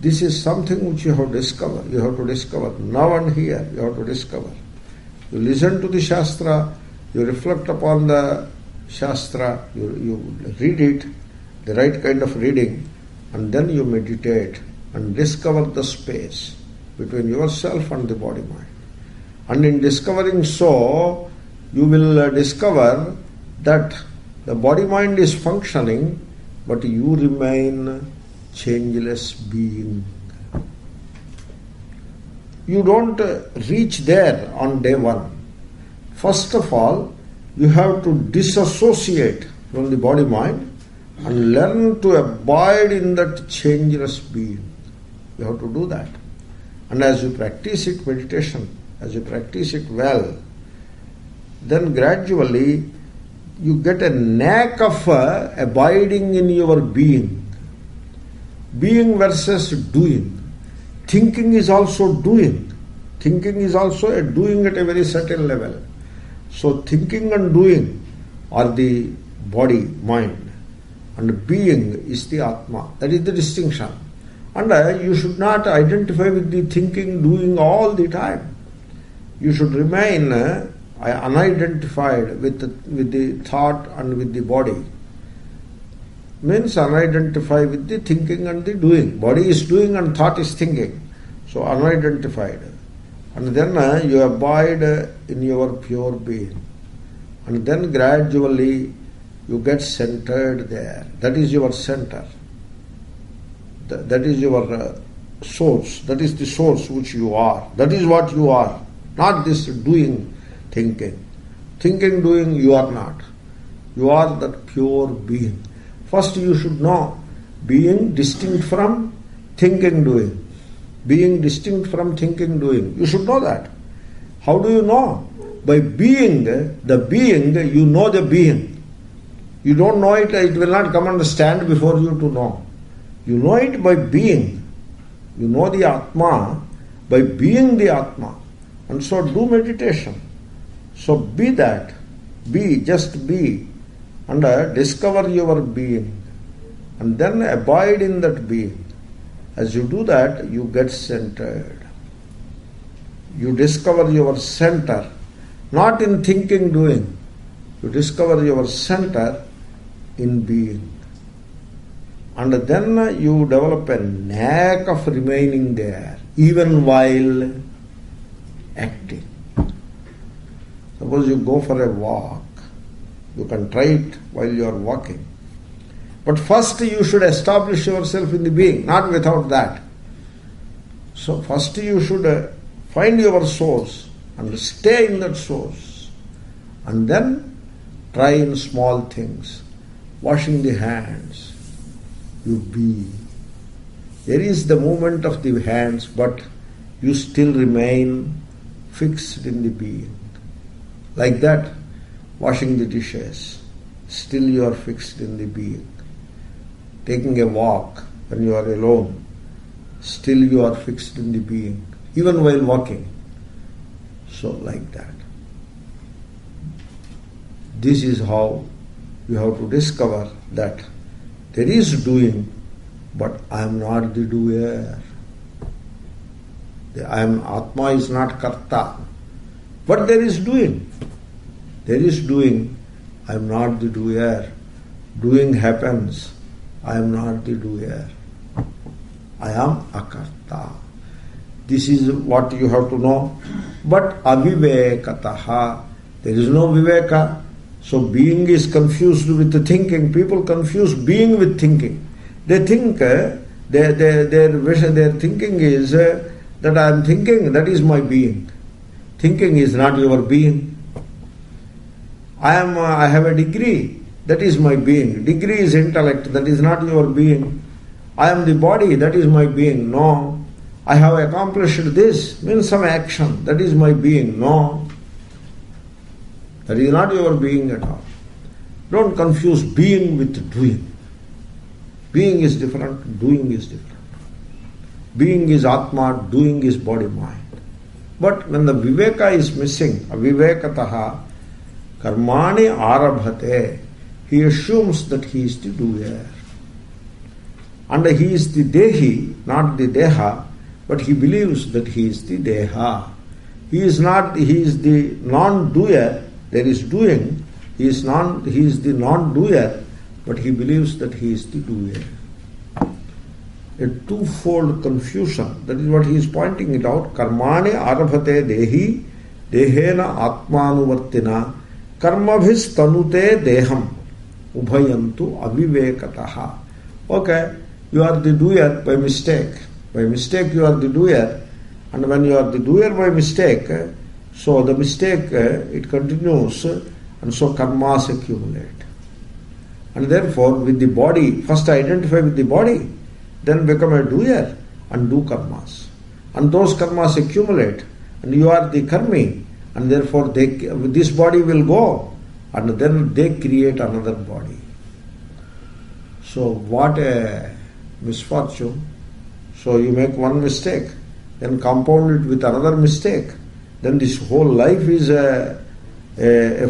This is something which you have to discover. You have to discover now and here. You have to discover. You listen to the Shastra, you reflect upon the Shastra, you read it, the right kind of reading, and then you meditate and discover the space between yourself and the body-mind. And in discovering so, you will discover that the body-mind is functioning, but you remain changeless being. You don't reach there on day one. First of all, you have to disassociate from the body-mind and learn to abide in that changeless being. You have to do that. And as you practice it, meditation, as you practice it well, then gradually you get a knack of abiding in your being. Being versus doing. Thinking is also doing. Thinking is also a doing at a very certain level. So thinking and doing are the body, mind, and being is the Atma. That is the distinction. And you should not identify with the thinking, doing all the time. You should remain unidentified with the thought and with the body. Means unidentified with the thinking and the doing. Body is doing and thought is thinking. So unidentified. And then you abide in your pure being. And then gradually you get centered there. That is your center. That is your source. That is the source which you are. That is what you are. Not this doing, thinking. Thinking, doing, you are not. You are that pure being. First you should know being distinct from thinking, doing. Being distinct from thinking, doing. You should know that. How do you know? By being the being, you know the being. You don't know it, it will not come and stand before you to know. You know it by being. You know the Atma by being the Atma. And so do meditation. So be that. Be, just be. And discover your being. And then abide in that being. As you do that, you get centered. You discover your center. Not in thinking, doing. You discover your center in being. And then you develop a knack of remaining there, even while acting. Suppose you go for a walk. You can try it while you are walking. But first you should establish yourself in the being, not without that. So first you should find your source and stay in that source. And then try in small things. Washing the hands. You be. There is the movement of the hands, but you still remain fixed in the being. Like that, washing the dishes, still you are fixed in the being. Taking a walk when you are alone, still you are fixed in the being, even while walking. So like that. This is how you have to discover that there is doing, but I am not the doer. Atma is not karta, but there is doing. There is doing, I am not the doer. Doing happens, I am not the doer. I am akarta. This is what you have to know. But avivekataha, there is no viveka. So being is confused with the thinking. People confuse being with thinking. They think their thinking is that I am thinking, that is my being. Thinking is not your being. I have a degree, that is my being. Degree is intellect, that is not your being. I am the body, that is my being. No. I have accomplished this, means some action, that is my being. No. That is not your being at all. Don't confuse being with doing. Being is different, doing is different. Being is Atma, doing is body mind. But when the Viveka is missing, avivekataha, karmani arabhate, he assumes that he is the doer. And he is the dehi, not the deha, but he believes that he is the deha. He is the non-doer. There is doing, he is the non-doer, but he believes that he is the doer. A twofold confusion, that is what he is pointing it out. Karmani arabhate dehi, dehena atmanuvartina, karmabhis tanute deham, ubhayantu avivekataha. Okay, you are the doer by mistake. By mistake you are the doer, and when you are the doer by mistake, so the mistake, it continues, and so karmas accumulate. And therefore, with the body, first identify with the body, then become a doer and do karmas. And those karmas accumulate, and you are the karmi, and therefore this body will go, and then they create another body. So what a misfortune. So you make one mistake, then compound it with another mistake. Then this whole life is a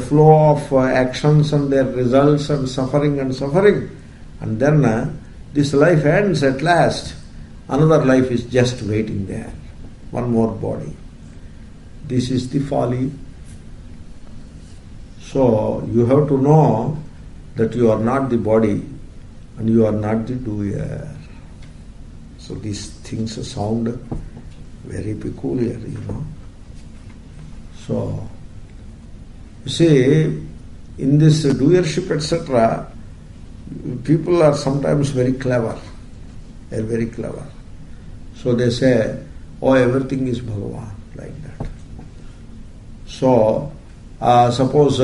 flow of actions and their results and suffering. And then this life ends at last. Another life is just waiting there. One more body. This is the folly. So you have to know that you are not the body and you are not the doer. So these things sound very peculiar, So, you see, in this doership, etc., people are sometimes very clever. They are very clever. So they say, oh, everything is Bhagavan, like that. So, suppose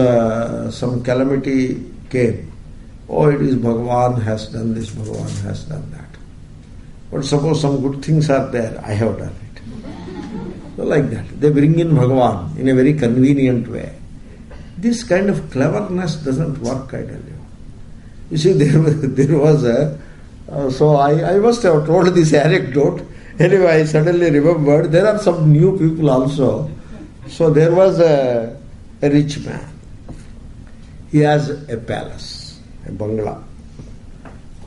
some calamity came. Oh, it is Bhagavan has done this, Bhagavan has done that. But suppose some good things are there, I have done it. So like that. They bring in Bhagavan in a very convenient way. This kind of cleverness doesn't work, I tell you. You see, there was a... so I must have told this anecdote. Anyway, I suddenly remembered, there are some new people also. So there was a rich man. He has a palace, a bungalow.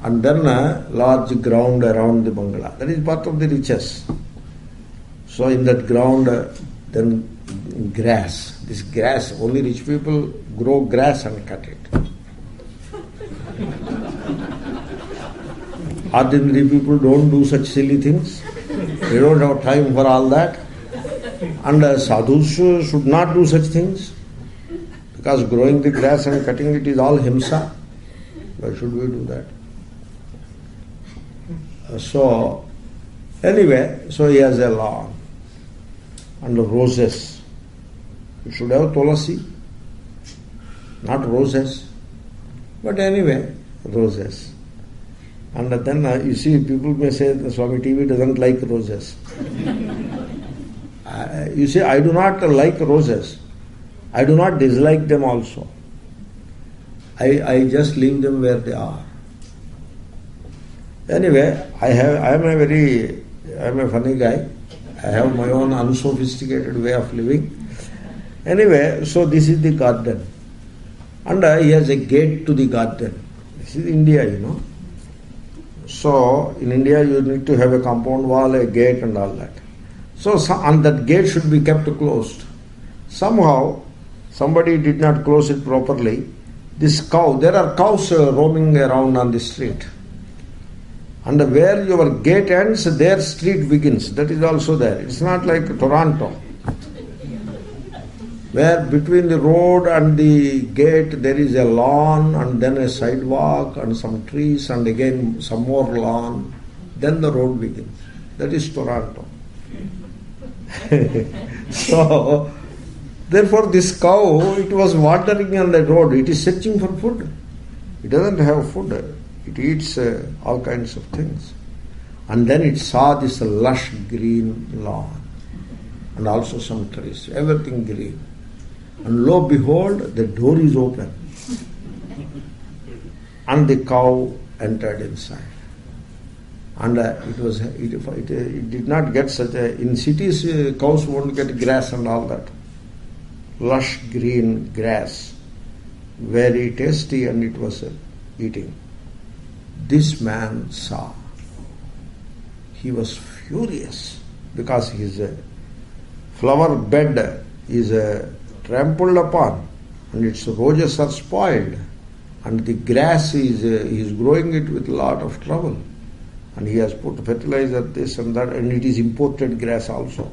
And then a large ground around the bungalow. That is part of the riches. So in that ground, then grass. This grass, only rich people grow grass and cut it. Ordinary people don't do such silly things. They don't have time for all that. And sadhus should not do such things. Because growing the grass and cutting it is all himsa. Why should we do that? So, anyway, so he has a lawn. And roses. You should have tulasi. Not roses. But anyway, roses. And then you see, people may say Swami TV doesn't like roses. You see, I do not like roses. I do not dislike them also. I just leave them where they are. Anyway, I am a funny guy. I have my own unsophisticated way of living. Anyway, so this is the garden. And he has a gate to the garden. This is India, you know. So, in India you need to have a compound wall, a gate and all that. So, and that gate should be kept closed. Somehow, somebody did not close it properly. This cow, there are cows roaming around on the street. And where your gate ends, their street begins. That is also there. It's not like Toronto, where between the road and the gate there is a lawn and then a sidewalk and some trees and again some more lawn. Then the road begins. That is Toronto. So, therefore this cow, it was wandering on the road. It is searching for food. It doesn't have food. It eats all kinds of things. And then it saw this lush green lawn and also some trees, everything green. And lo behold, the door is open. And the cow entered inside. And it did not get such a... In cities, cows won't get grass and all that. Lush green grass. Very tasty, and it was eating. This man saw. He was furious because his flower bed is trampled upon and its roses are spoiled and the grass is growing it with a lot of trouble. And he has put fertilizer, this and that, and it is imported grass also.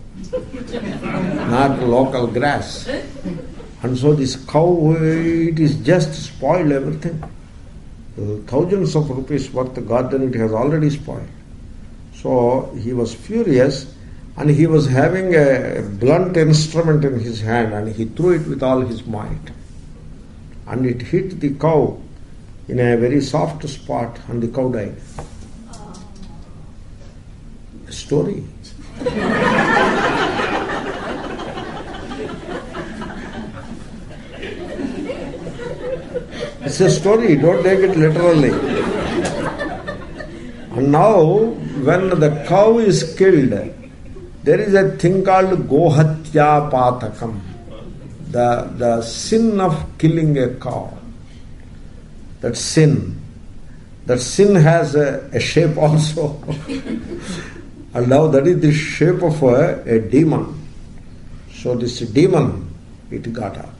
Not local grass. And so this cow, it is just spoiled everything. Thousands of rupees worth garden it has already spoiled. So he was furious and he was having a blunt instrument in his hand and he threw it with all his might. And it hit the cow in a very soft spot and the cow died. A story. It's a story, don't take it literally. And now, when the cow is killed, there is a thing called gohatya patakam, the sin of killing a cow. That sin has a shape also. And now that is the shape of a demon. So this demon, it got up.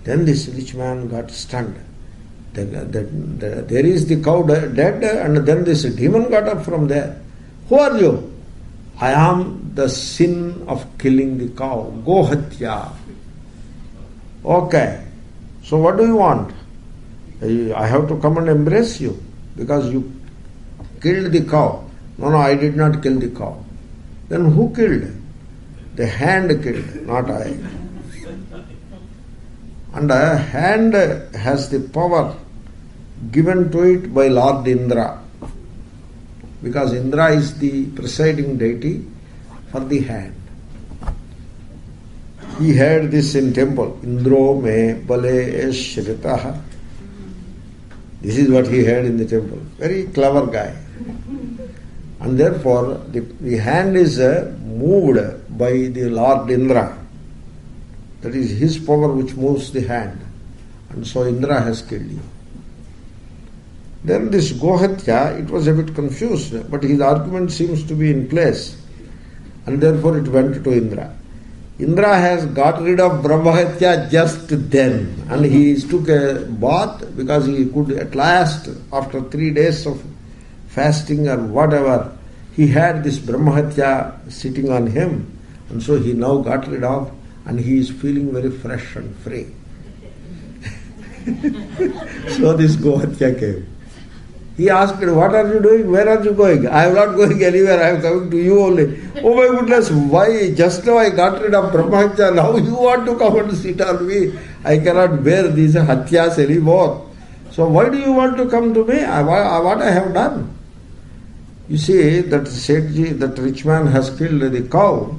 Then this rich man got stunned. There is the cow dead, and then this demon got up from there. Who are you? I am the sin of killing the cow. Gohatya. Okay. So what do you want? I have to come and embrace you because you killed the cow. No, I did not kill the cow. Then who killed? The hand killed, not I. And a hand has the power given to it by Lord Indra. Because Indra is the presiding deity for the hand. He had this in temple. Indro me bale shritaha. This is what he had in the temple. Very clever guy. And therefore, the hand is moved by the Lord Indra. That is his power which moves the hand. And so Indra has killed you. Then this Gohatya, it was a bit confused, but his argument seems to be in place. And therefore it went to Indra. Indra has got rid of Brahmahatya just then. And he took a bath because he could at last, after 3 days of fasting or whatever, he had this Brahmahatya sitting on him. And so he now got rid of, and he is feeling very fresh and free. So this Gohatya came. He asked, what are you doing? Where are you going? I am not going anywhere. I am coming to you only. Oh my goodness, why? Just now I got rid of Brahmahatya. Now you want to come and sit on me. I cannot bear these Hatyas anymore. So why do you want to come to me? What I have done? You see, that Sethji, that rich man has killed the cow,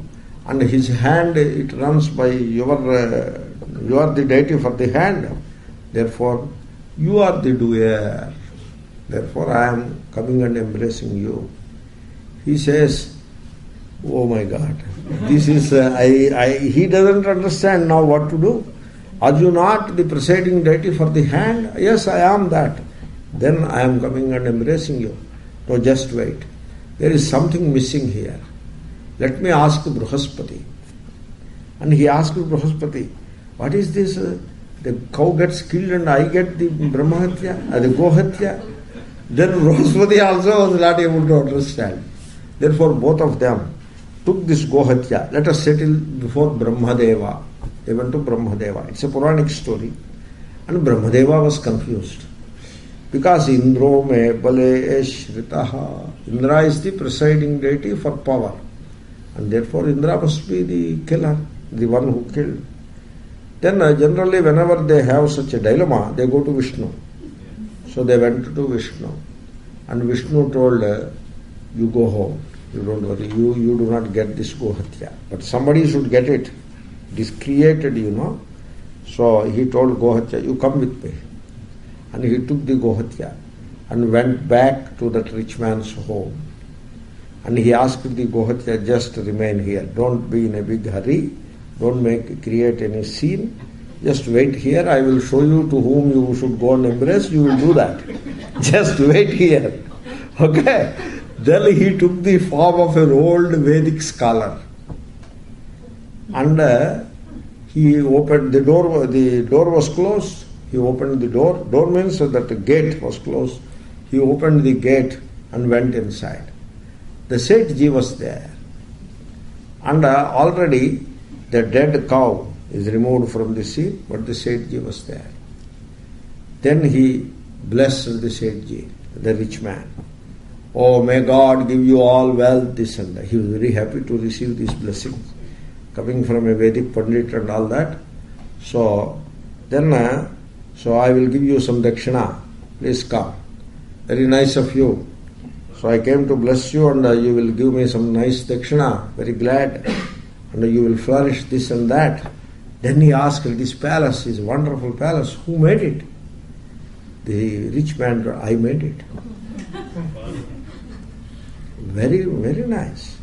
and his hand, it runs by you are the deity for the hand. Therefore, you are the doer. Therefore, I am coming and embracing you. He says, oh my God, this is, he doesn't understand now what to do. Are you not the presiding deity for the hand? Yes, I am that. Then I am coming and embracing you. No, just wait. There is something missing here. Let me ask Bruhaspati. And he asked Bruhaspati, what is this? The cow gets killed and I get the Brahmahatya, the Gohatya. Then Bruhaspati also was not able to understand. Therefore both of them took this Gohatya. Let us settle before Brahmadeva. They went to Brahmadeva. It's a Puranic story. And Brahmadeva was confused. Because Indro me bale shritaha. Indra is the presiding deity for power. And therefore Indra must be the killer, the one who killed. Then generally whenever they have such a dilemma, they go to Vishnu. So they went to Vishnu. And Vishnu told, you go home. You don't worry. You do not get this Gohatya. But somebody should get it. It is created, So he told Gohatya, you come with me. And he took the Gohatya and went back to that rich man's home. And he asked the Gohatya, just remain here. Don't be in a big hurry. Don't create any scene. Just wait here. I will show you to whom you should go and embrace. You will do that. Just wait here. Okay? Then he took the form of an old Vedic scholar. And he opened the door. The door was closed. He opened the door. Door means that the gate was closed. He opened the gate and went inside. The Sethji was there. And already the dead cow is removed from the scene, but the Sethji was there. Then he blessed the Sethji, the rich man. Oh, may God give you all wealth, this and that. He was very happy to receive these blessings, coming from a Vedic Pandit and all that. So, then, so I will give you some dakshina. Please come. Very nice of you. So I came to bless you and you will give me some nice dakshina. Very glad. And you will flourish this and that. Then he asked, this palace is a wonderful palace. Who made it? The rich man, I made it. Very, very nice.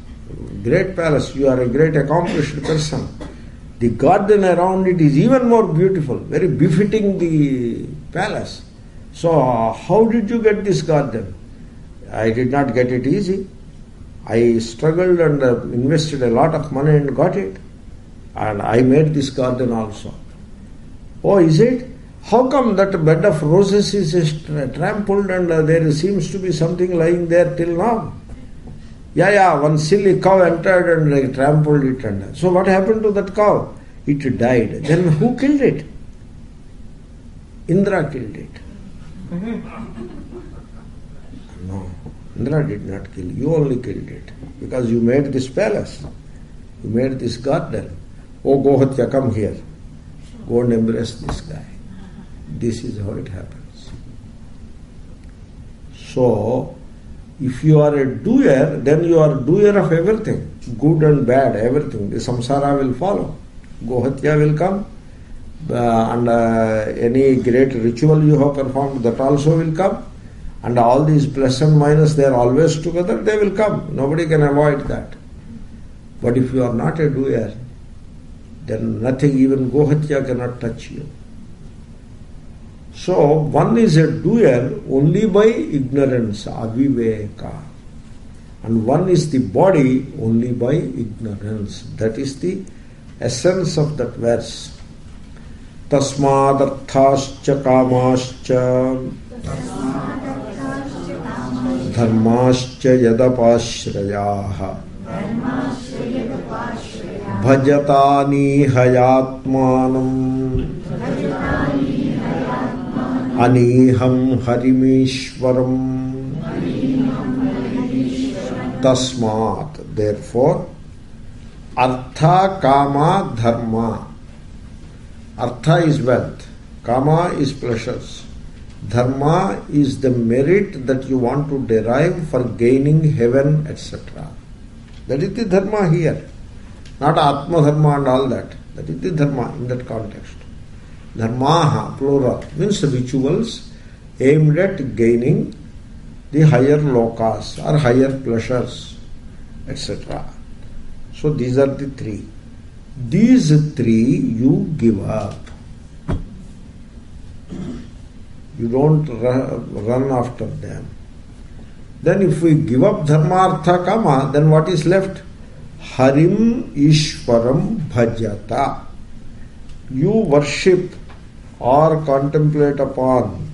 Great palace. You are a great accomplished person. The garden around it is even more beautiful, very befitting the palace. So how did you get this garden? I did not get it easy. I struggled and invested a lot of money and got it. And I made this garden also. Oh, is it? How come that bed of roses is trampled and there seems to be something lying there till now? Yeah, one silly cow entered and trampled it. And so what happened to that cow? It died. Then who killed it? Indra killed it. No, Indra did not kill. You only killed it. Because you made this palace. You made this garden. Oh, Gohatya, come here. Go and embrace this guy. This is how it happens. So, if you are a doer, then you are doer of everything. Good and bad, everything. The samsara will follow. Gohatya will come. And any great ritual you have performed, that also will come. And all these plus and minus, they are always together, they will come. Nobody can avoid that. But if you are not a doer, then nothing, even Gohatya cannot touch you. So, one is a doer only by ignorance, aviveka. And one is the body only by ignorance. That is the essence of that verse. Tasmadarthascha kamascha dharmascha yadapashrayaha bhajatani hayatmanam aniham harimishwaram. Tasmat, therefore, artha kama dharma. Artha is wealth, kama is pleasures, dharma is the merit that you want to derive for gaining heaven, etc. That is the dharma here. Not atma dharma and all that. That is the dharma in that context. Dharmaha, plural, means rituals aimed at gaining the higher lokas or higher pleasures, etc. So these are the three. These three you give up. You don't run after them. Then if we give up dharma, artha, kama, then what is left? Harim Ishwaram Bhajata. You worship or contemplate upon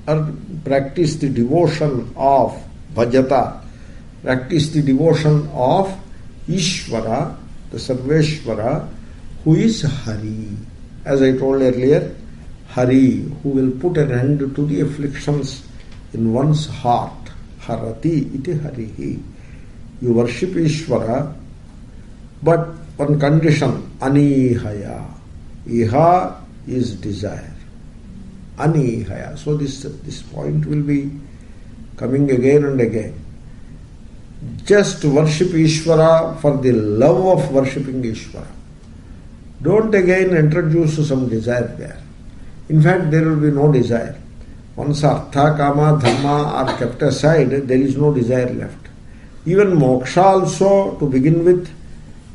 or practice the devotion of Bhajata, practice the devotion of Ishvara, the Sarveshvara, who is Hari. As I told earlier, Hari, who will put an end to the afflictions in one's heart. Harati iti Harihi. You worship Ishvara, but one condition, Anihaya. Iha is desire. Anihaya. So this point will be coming again and again. Just worship Ishvara for the love of worshipping Ishvara. Don't again introduce some desire there. In fact, there will be no desire. Once artha, kama, dhamma are kept aside, there is no desire left. Even moksha also, to begin with,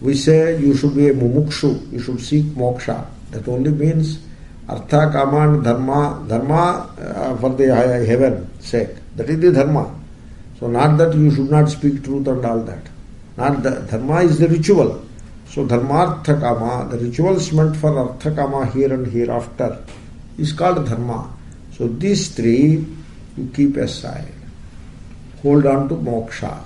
we say you should be a mumukshu, you should seek moksha. That only means artha, kama and dharma for the heaven sake. That is the dharma. So not that you should not speak truth and all that. Not the dharma is the ritual. So dharmartha kama, the rituals meant for artha kama here and hereafter, is called dharma. So these three you keep aside. Hold on to moksha.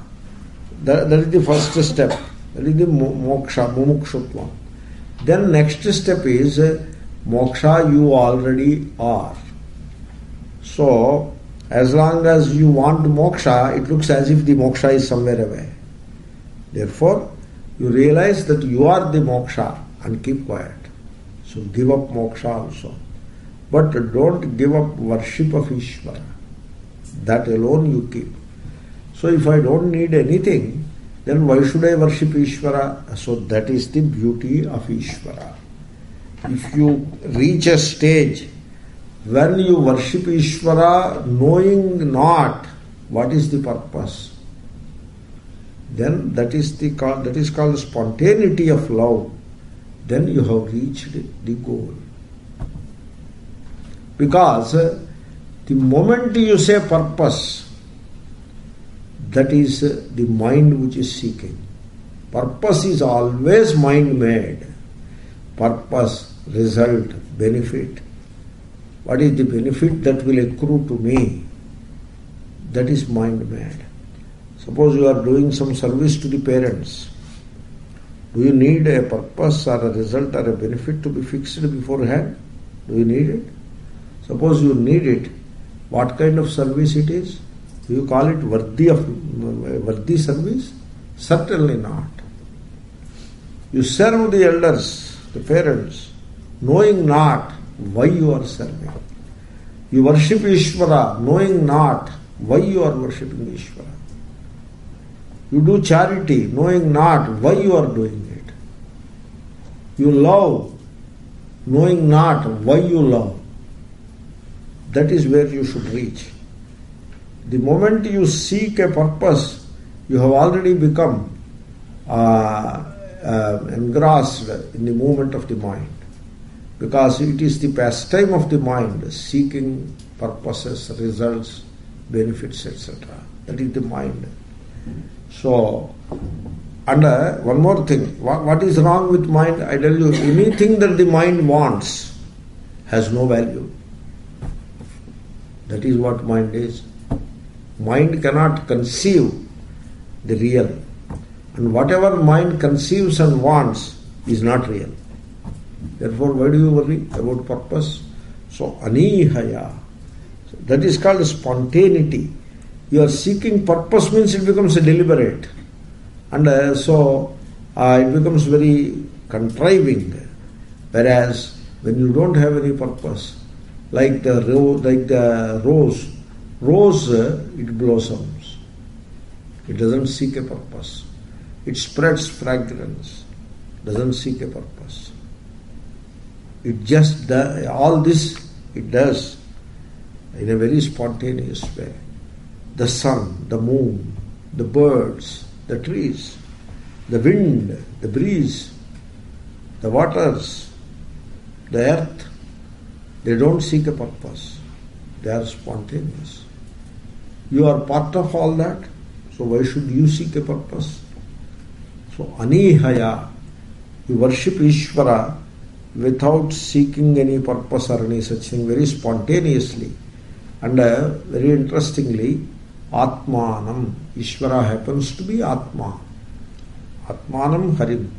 That is the first step. That is the moksha, mumukshutva. Then next step is moksha you already are. So as long as you want moksha, it looks as if the moksha is somewhere away. Therefore, you realize that you are the moksha and keep quiet. So give up moksha also. But don't give up worship of Ishvara. That alone you keep. So if I don't need anything, then why should I worship Ishvara? So that is the beauty of Ishvara. If you reach a stage when you worship Ishvara knowing not what is the purpose, then that is called spontaneity of love. Then you have reached the goal. Because the moment you say purpose, that is the mind which is seeking. Purpose is always mind-made. Purpose, result, benefit. What is the benefit that will accrue to me? That is mind-made. Suppose you are doing some service to the parents. Do you need a purpose or a result or a benefit to be fixed beforehand? Do you need it? Suppose you need it, What kind of service it is? Do you call it worthy service? Certainly not. You serve the elders, the parents, knowing not why you are serving. You worship Ishvara, knowing not why you are worshipping Ishvara. You do charity, knowing not why you are doing it. You love, knowing not why you love. That is where you should reach. The moment you seek a purpose, you have already become engrossed in the movement of the mind. Because it is the pastime of the mind, seeking purposes, results, benefits, etc. That is the mind. So, and one more thing. What is wrong with mind? I tell you, anything that the mind wants has no value. That is what mind is. Mind cannot conceive the real. And whatever mind conceives and wants is not real. Therefore, why do you worry about purpose? So, anihaya. So that is called spontaneity. You are seeking purpose means it becomes deliberate. And so it becomes very contriving. Whereas, when you don't have any purpose, like the rose, it blossoms. It doesn't seek a purpose. It spreads fragrance. Doesn't seek a purpose. It just does, all this it does in a very spontaneous way. The sun, the moon, the birds, the trees, the wind, the breeze, the waters, the earth, they don't seek a purpose. They are spontaneous. You are part of all that, so why should you seek a purpose? So anihaya, you worship Ishvara without seeking any purpose or any such thing, very spontaneously. And very interestingly, Atmanam, Ishvara happens to be Atma. Atmanam Harim.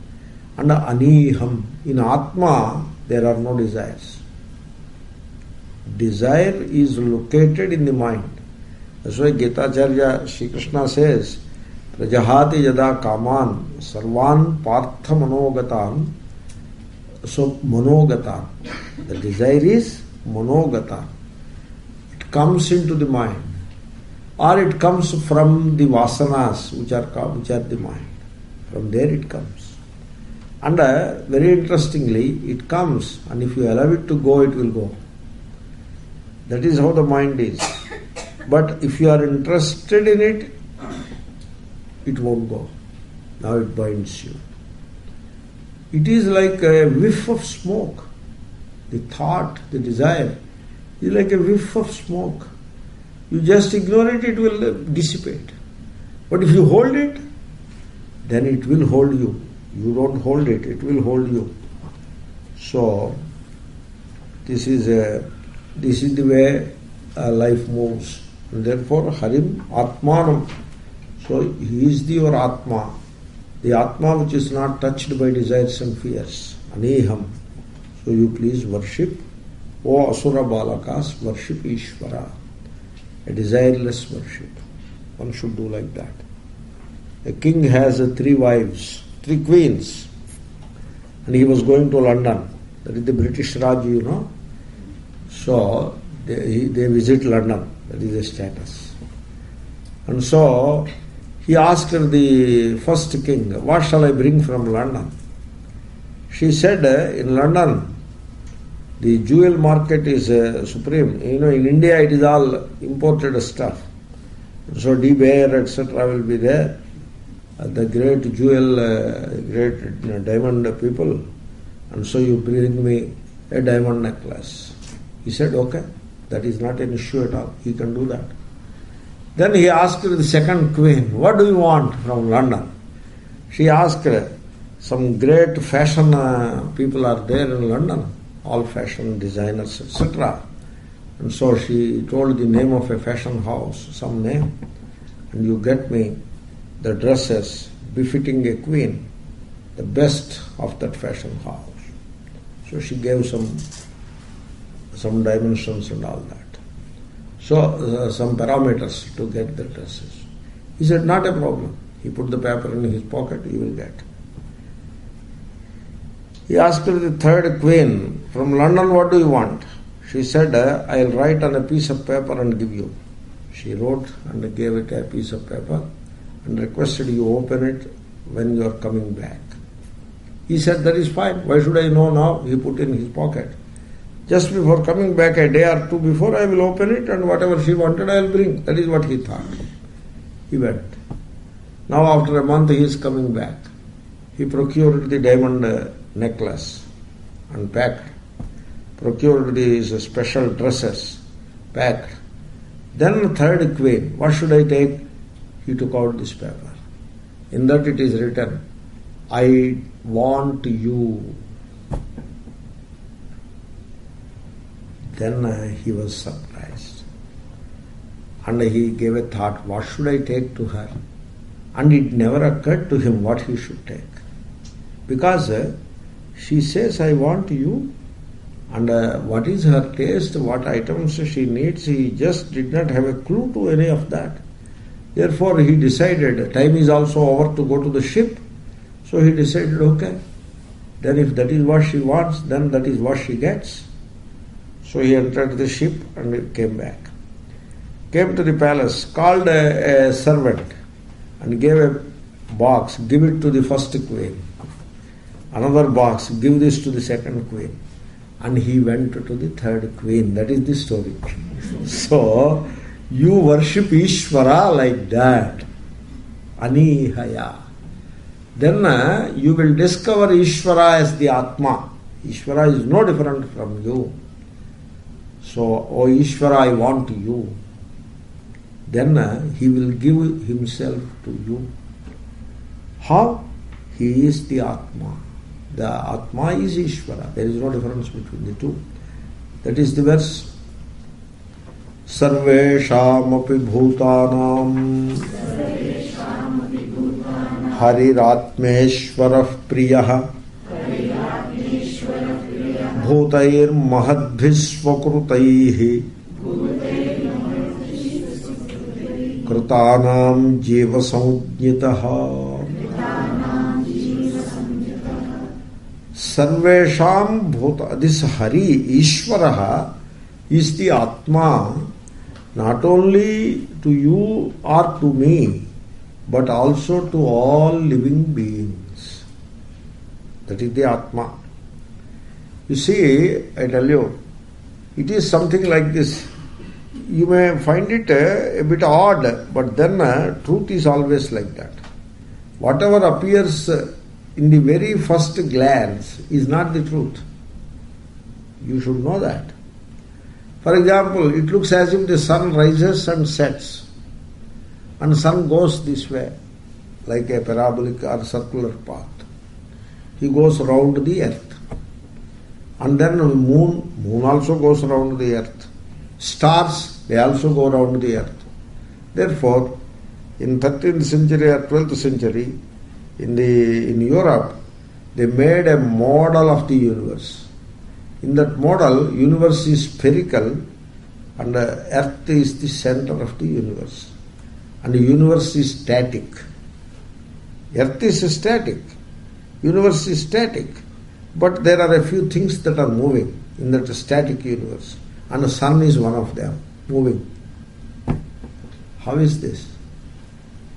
And Aniham, in Atma there are no desires. Desire is located in the mind. That's why Gita Acharya Sri Krishna says, Prajahati yada kaman sarvan partha manogatan. So manogata, the desire is manogata. It comes into the mind, or it comes from the vasanas which are the mind. From there it comes. And very interestingly, it comes, and if you allow it to go, it will go. That is how the mind is. But if you are interested in it, it won't go. Now it binds you. It is like a whiff of smoke. The thought, the desire is like a whiff of smoke. You just ignore it, it will dissipate. But if you hold it, then it will hold you. You don't hold it, it will hold you. So, this is the way life moves. And therefore, Harim Atmanam. So, he is your Atma. The Atma which is not touched by desires and fears. Aneham. So you please worship. O Asura Balakas, worship Ishvara. A desireless worship. One should do like that. A king has 3 wives, 3 queens. And he was going to London. That is the British Raj, you know. So they visit London. That is the status. And so he asked the first king, what shall I bring from London? She said, in London, the jewel market is supreme. You know, in India it is all imported stuff. So De Beer, etc. will be there. The great jewel, great diamond people. And so you bring me a diamond necklace. He said, okay, that is not an issue at all. He can do that. Then he asked the second queen, what do you want from London? She asked, some great fashion people are there in London, all fashion designers, etc. And so she told the name of a fashion house, some name, and you get me the dresses befitting a queen, the best of that fashion house. So she gave some dimensions and all that. So some parameters to get the dresses. He said, not a problem. He put the paper in his pocket, he will get. He asked the third queen, from London, what do you want? She said, I'll write on a piece of paper and give you. She wrote and gave it a piece of paper and requested you open it when you are coming back. He said, that is fine. Why should I know now? He put in his pocket. Just before coming back, a day or two before, I will open it and whatever she wanted, I will bring. That is what he thought. He went. Now after a month, he is coming back. He procured the diamond necklace and packed. Procured these special dresses, packed. Then the third queen, what should I take? He took out this paper. In that it is written, I want you. Then he was surprised. And he gave a thought, what should I take to her? And it never occurred to him what he should take. Because she says, I want you. And what is her taste, what items she needs, he just did not have a clue to any of that. Therefore he decided, time is also over to go to the ship. So he decided, okay, then if that is what she wants, then that is what she gets. So he entered the ship and came back. Came to the palace, called a servant and gave a box, give it to the first queen. Another box, give this to the second queen. And he went to the third queen. That is the story. So, you worship Ishvara like that. Anihaya. Then you will discover Ishvara as the Atma. Ishvara is no different from you. So, O Ishvara, I want you. Then he will give himself to you. How? He is the Atma. The Atma is Ishvara. There is no difference between the two. That is the verse. Sarvesham api bhutanam Hariratmeshwarah priyah Bhutair mahadbhisvakrutaihi Kritanam jiva samujnitaha. Sarvesham bhuta. This Hari, Ishvaraha, is the Atma, not only to you or to me, but also to all living beings. That is the Atma. You see, I tell you, it is something like this. You may find it a bit odd, but then truth is always like that. Whatever appears in the very first glance is not the truth. You should know that. For example, it looks as if the sun rises and sets, and sun goes this way, like a parabolic or circular path. He goes round the earth. And then moon also goes round the earth. Stars, they also go round the earth. Therefore, in 13th century or 12th century, in Europe, they made a model of the universe. In that model, universe is spherical and earth is the center of the universe. And the universe is static. Earth is static. Universe is static. But there are a few things that are moving in that static universe. And the sun is one of them, moving. How is this?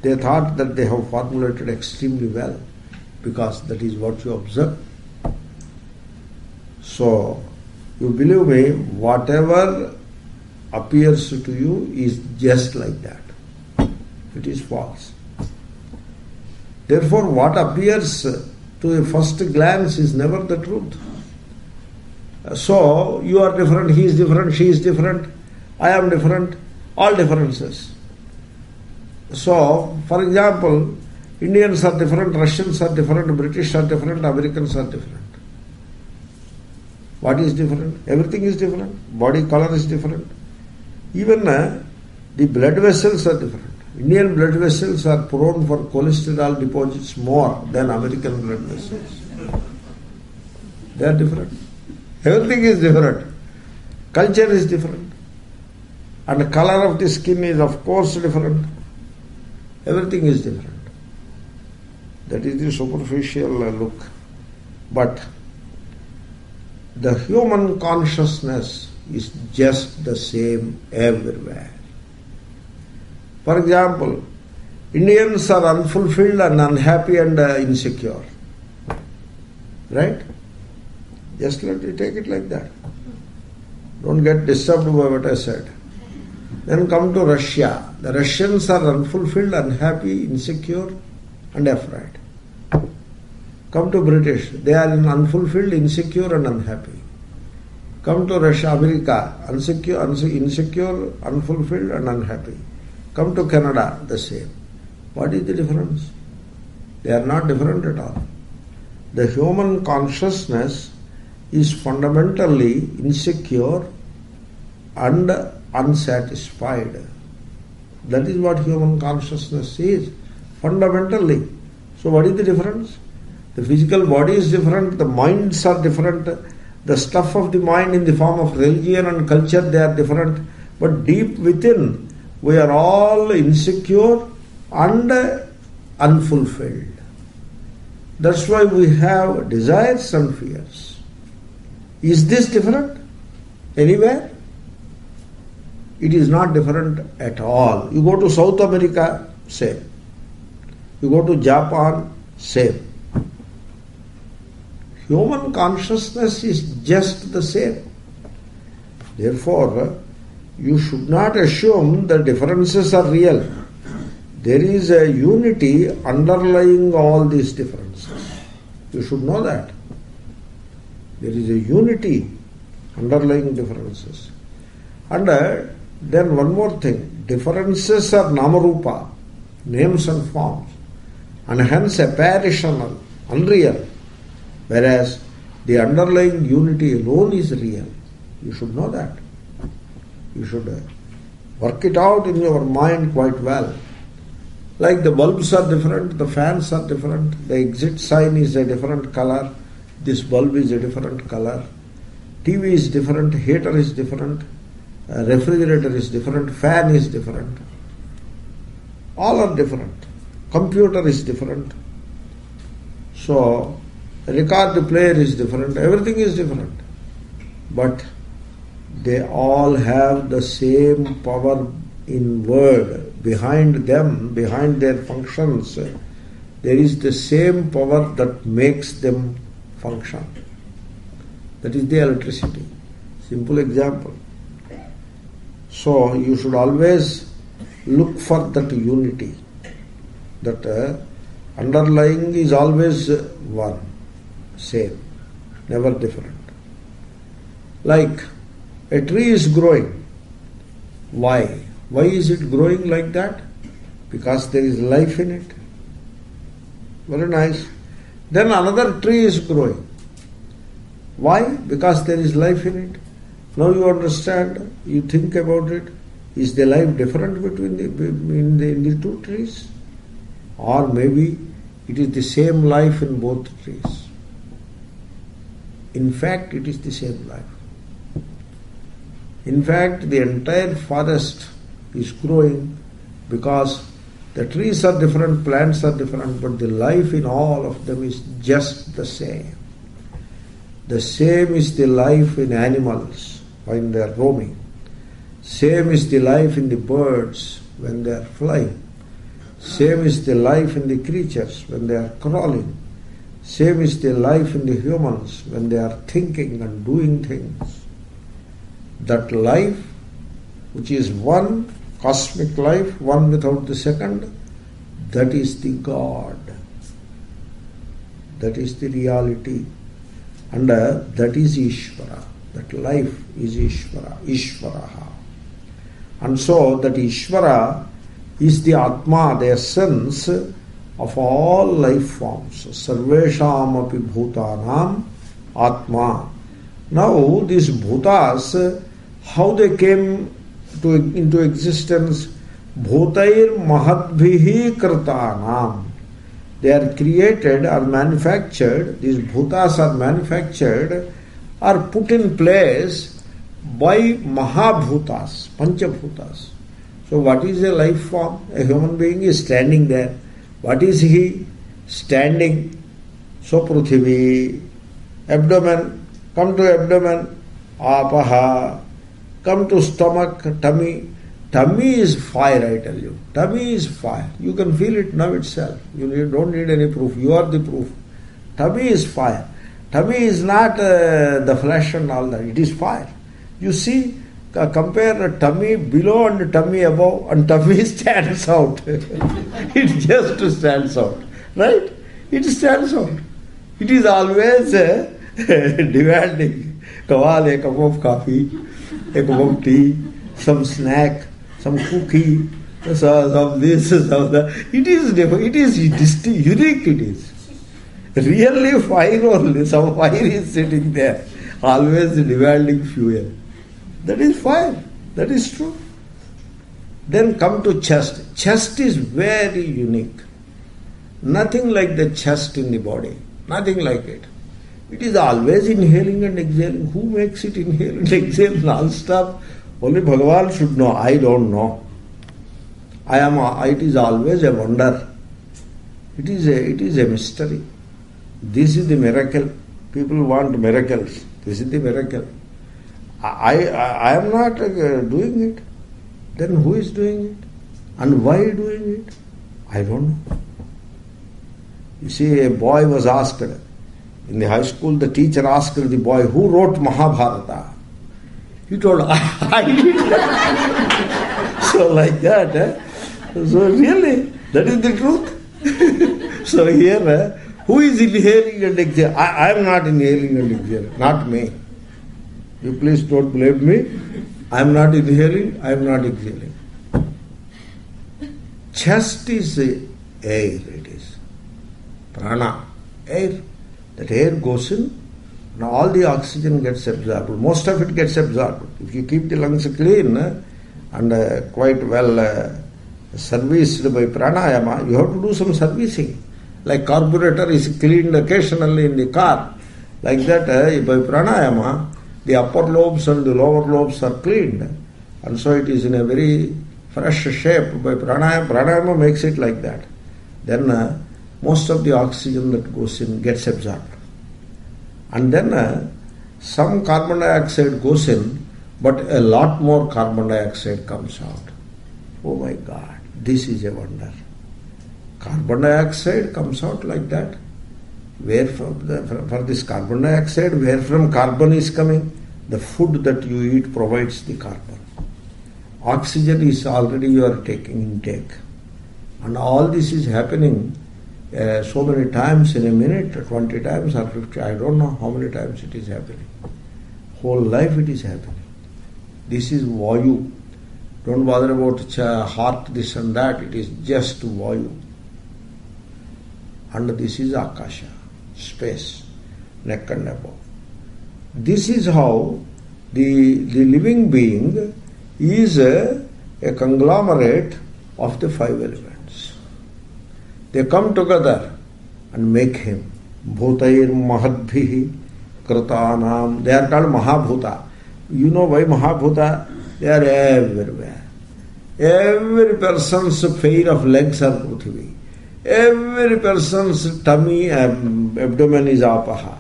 They thought that they have formulated extremely well, because that is what you observe. So, you believe me, whatever appears to you is just like that. It is false. Therefore, what appears to a first glance is never the truth. So, you are different, he is different, she is different, I am different, all differences. So, for example, Indians are different, Russians are different, British are different, Americans are different. What is different? Everything is different. Body color is different. Even the blood vessels are different. Indian blood vessels are prone for cholesterol deposits more than American blood vessels. They are different. Everything is different. Culture is different. And the color of the skin is of course different. Everything is different. That is the superficial look. But the human consciousness is just the same everywhere. For example, Indians are unfulfilled and unhappy and insecure. Right? Just let me take it like that. Don't get disturbed by what I said. Then come to Russia. The Russians are unfulfilled, unhappy, insecure and afraid. Come to British. They are unfulfilled, insecure and unhappy. Come to Russia, America. Insecure, unfulfilled and unhappy. Come to Canada, the same. What is the difference? They are not different at all. The human consciousness is fundamentally insecure and unsatisfied. That is what human consciousness is, fundamentally. So what is the difference? The physical body is different, the minds are different, the stuff of the mind in the form of religion and culture, they are different. But deep within, we are all insecure and unfulfilled. That's why we have desires and fears. Is this different anywhere? It is not different at all. You go to South America, same. You go to Japan, same. Human consciousness is just the same. Therefore, you should not assume the differences are real. There is a unity underlying all these differences. You should know that. There is a unity underlying differences. And then one more thing. Differences are namarupa, names and forms, and hence apparitional, unreal. Whereas the underlying unity alone is real. You should know that. You should work it out in your mind quite well. Like the bulbs are different, the fans are different, the exit sign is a different color, this bulb is a different color, TV is different, heater is different, refrigerator is different, fan is different. All are different. Computer is different. So, record player is different, everything is different. But they all have the same power inward. Behind them, behind their functions, there is the same power that makes them function. That is the electricity. Simple example. So you should always look for that unity. That underlying is always one, same, never different. Like a tree is growing. Why? Why is it growing like that? Because there is life in it. Very nice. Then another tree is growing. Why? Because there is life in it. Now you understand, you think about it. Is the life different between in the two trees? Or maybe it is the same life in both trees. In fact, it is the same life. In fact, the entire forest is growing because the trees are different, plants are different, but the life in all of them is just the same. The same is the life in animals when they are roaming. Same is the life in the birds when they are flying. Same is the life in the creatures when they are crawling. Same is the life in the humans when they are thinking and doing things. That life, which is one cosmic life, one without the second, that is the God. That is the reality. And that is Ishvara. That life is Ishvara. Ishvaraha. And so that Ishvara is the Atma, the essence of all life forms. Sarvesham api bhutanam Atma. Now these bhutas, how they came into existence? Bhutair mahadbhihi kritanam. They are created or manufactured, these bhutas are manufactured or put in place by Mahabhutas, Panchabhutas. So what is a life form? A human being is standing there. What is he? Standing. So Prithvi, abdomen, come to abdomen, apaha, come to stomach, tummy. Tummy is fire, I tell you. Tummy is fire. You can feel it now itself. You don't need any proof. You are the proof. Tummy is fire. Tummy is not the flesh and all that. It is fire. You see, compare a tummy below and tummy above, and tummy stands out. It just stands out. Right? It stands out. It is always demanding. Kawal, a cup of coffee, a cup of tea, some snack, some cookie, some this, some that. It is different. It is unique. It is. Really fire only. Some fire is sitting there, always demanding fuel. That is fire. That is true. Then come to chest. Chest is very unique. Nothing like the chest in the body. Nothing like it. It is always inhaling and exhaling. Who makes it inhale and exhale non-stop? Only Bhagavan should know. I don't know. It is always a wonder. It is a mystery. This is the miracle. People want miracles. This is the miracle. I am not doing it. Then who is doing it? And why doing it? I don't know. You see, a boy was asked, in the high school, the teacher asked the boy, who wrote Mahabharata? He told, I did. So like that. So really, that is the truth. So here, who is inhaling and exhaling? I am not inhaling and exhaling, not me. You please don't blame me. I am not inhaling, I am not exhaling. Chest is air, it is. Prana, air. That air goes in, and all the oxygen gets absorbed. Most of it gets absorbed. If you keep the lungs clean and quite well serviced by pranayama, you have to do some servicing. Like carburetor is cleaned occasionally in the car. Like that, by pranayama, the upper lobes and the lower lobes are cleaned. And so it is in a very fresh shape by pranayama. Pranayama makes it like that. Then most of the oxygen that goes in gets absorbed. And then some carbon dioxide goes in, but a lot more carbon dioxide comes out. Oh my God, this is a wonder. Carbon dioxide comes out like that. Where for this carbon dioxide, where from carbon is coming? The food that you eat provides the carbon. Oxygen is already you are taking intake. And all this is happening so many times in a minute, 20 times or 50, I don't know how many times it is happening. Whole life it is happening. This is Vayu. Don't bother about heart, this and that. It is just Vayu. And this is Akasha, space, neck and above. This is how the living being is a conglomerate of the five elements. They come together and make him. Bhutair mahadbhihi kratanam. They are called Mahabhuta. You know why Mahabhuta? They are everywhere. Every person's pair of legs are Prithvi. Every person's tummy, abdomen is apaha.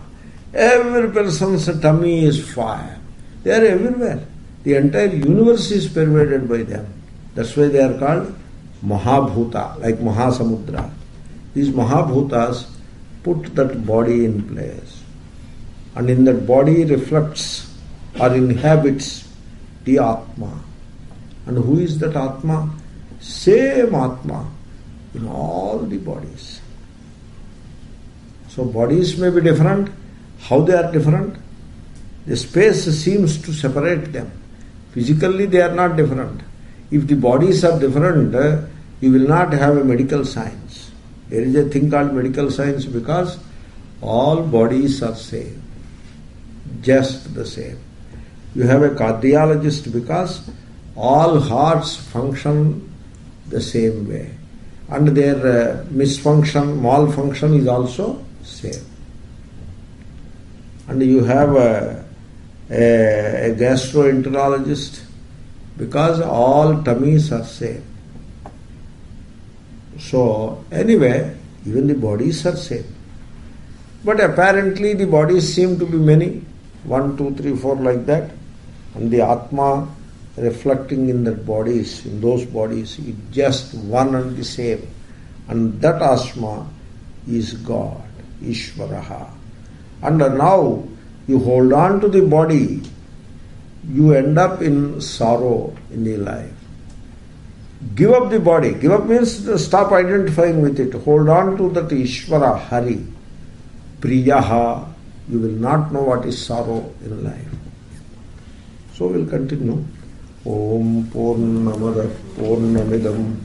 Every person's tummy is fire. They are everywhere. The entire universe is pervaded by them. That's why they are called Mahabhuta, like Mahasamudra. These Mahabhutas put that body in place. And in that body reflects or inhabits the Atma. And who is that Atma? Same Atma in all the bodies. So bodies may be different. How they are different? The space seems to separate them. Physically they are not different. If the bodies are different, you will not have a medical science. There is a thing called medical science because all bodies are same. Just the same. You have a cardiologist because all hearts function the same way. And their malfunction is also same. And you have a gastroenterologist, because all tummies are same. So anyway, even the bodies are same. But apparently the bodies seem to be many, 1, 2, 3, 4 like that, and the Atma reflecting in that bodies, in those bodies, is just one and the same. And that Atma is God, Ishvaraha. And now you hold on to the body, you end up in sorrow in the life. Give up the body. Give up means stop identifying with it. Hold on to that Ishvara, Hari, Priyaha. You will not know what is sorrow in life. So we'll continue. Om Purnamada Purnamidam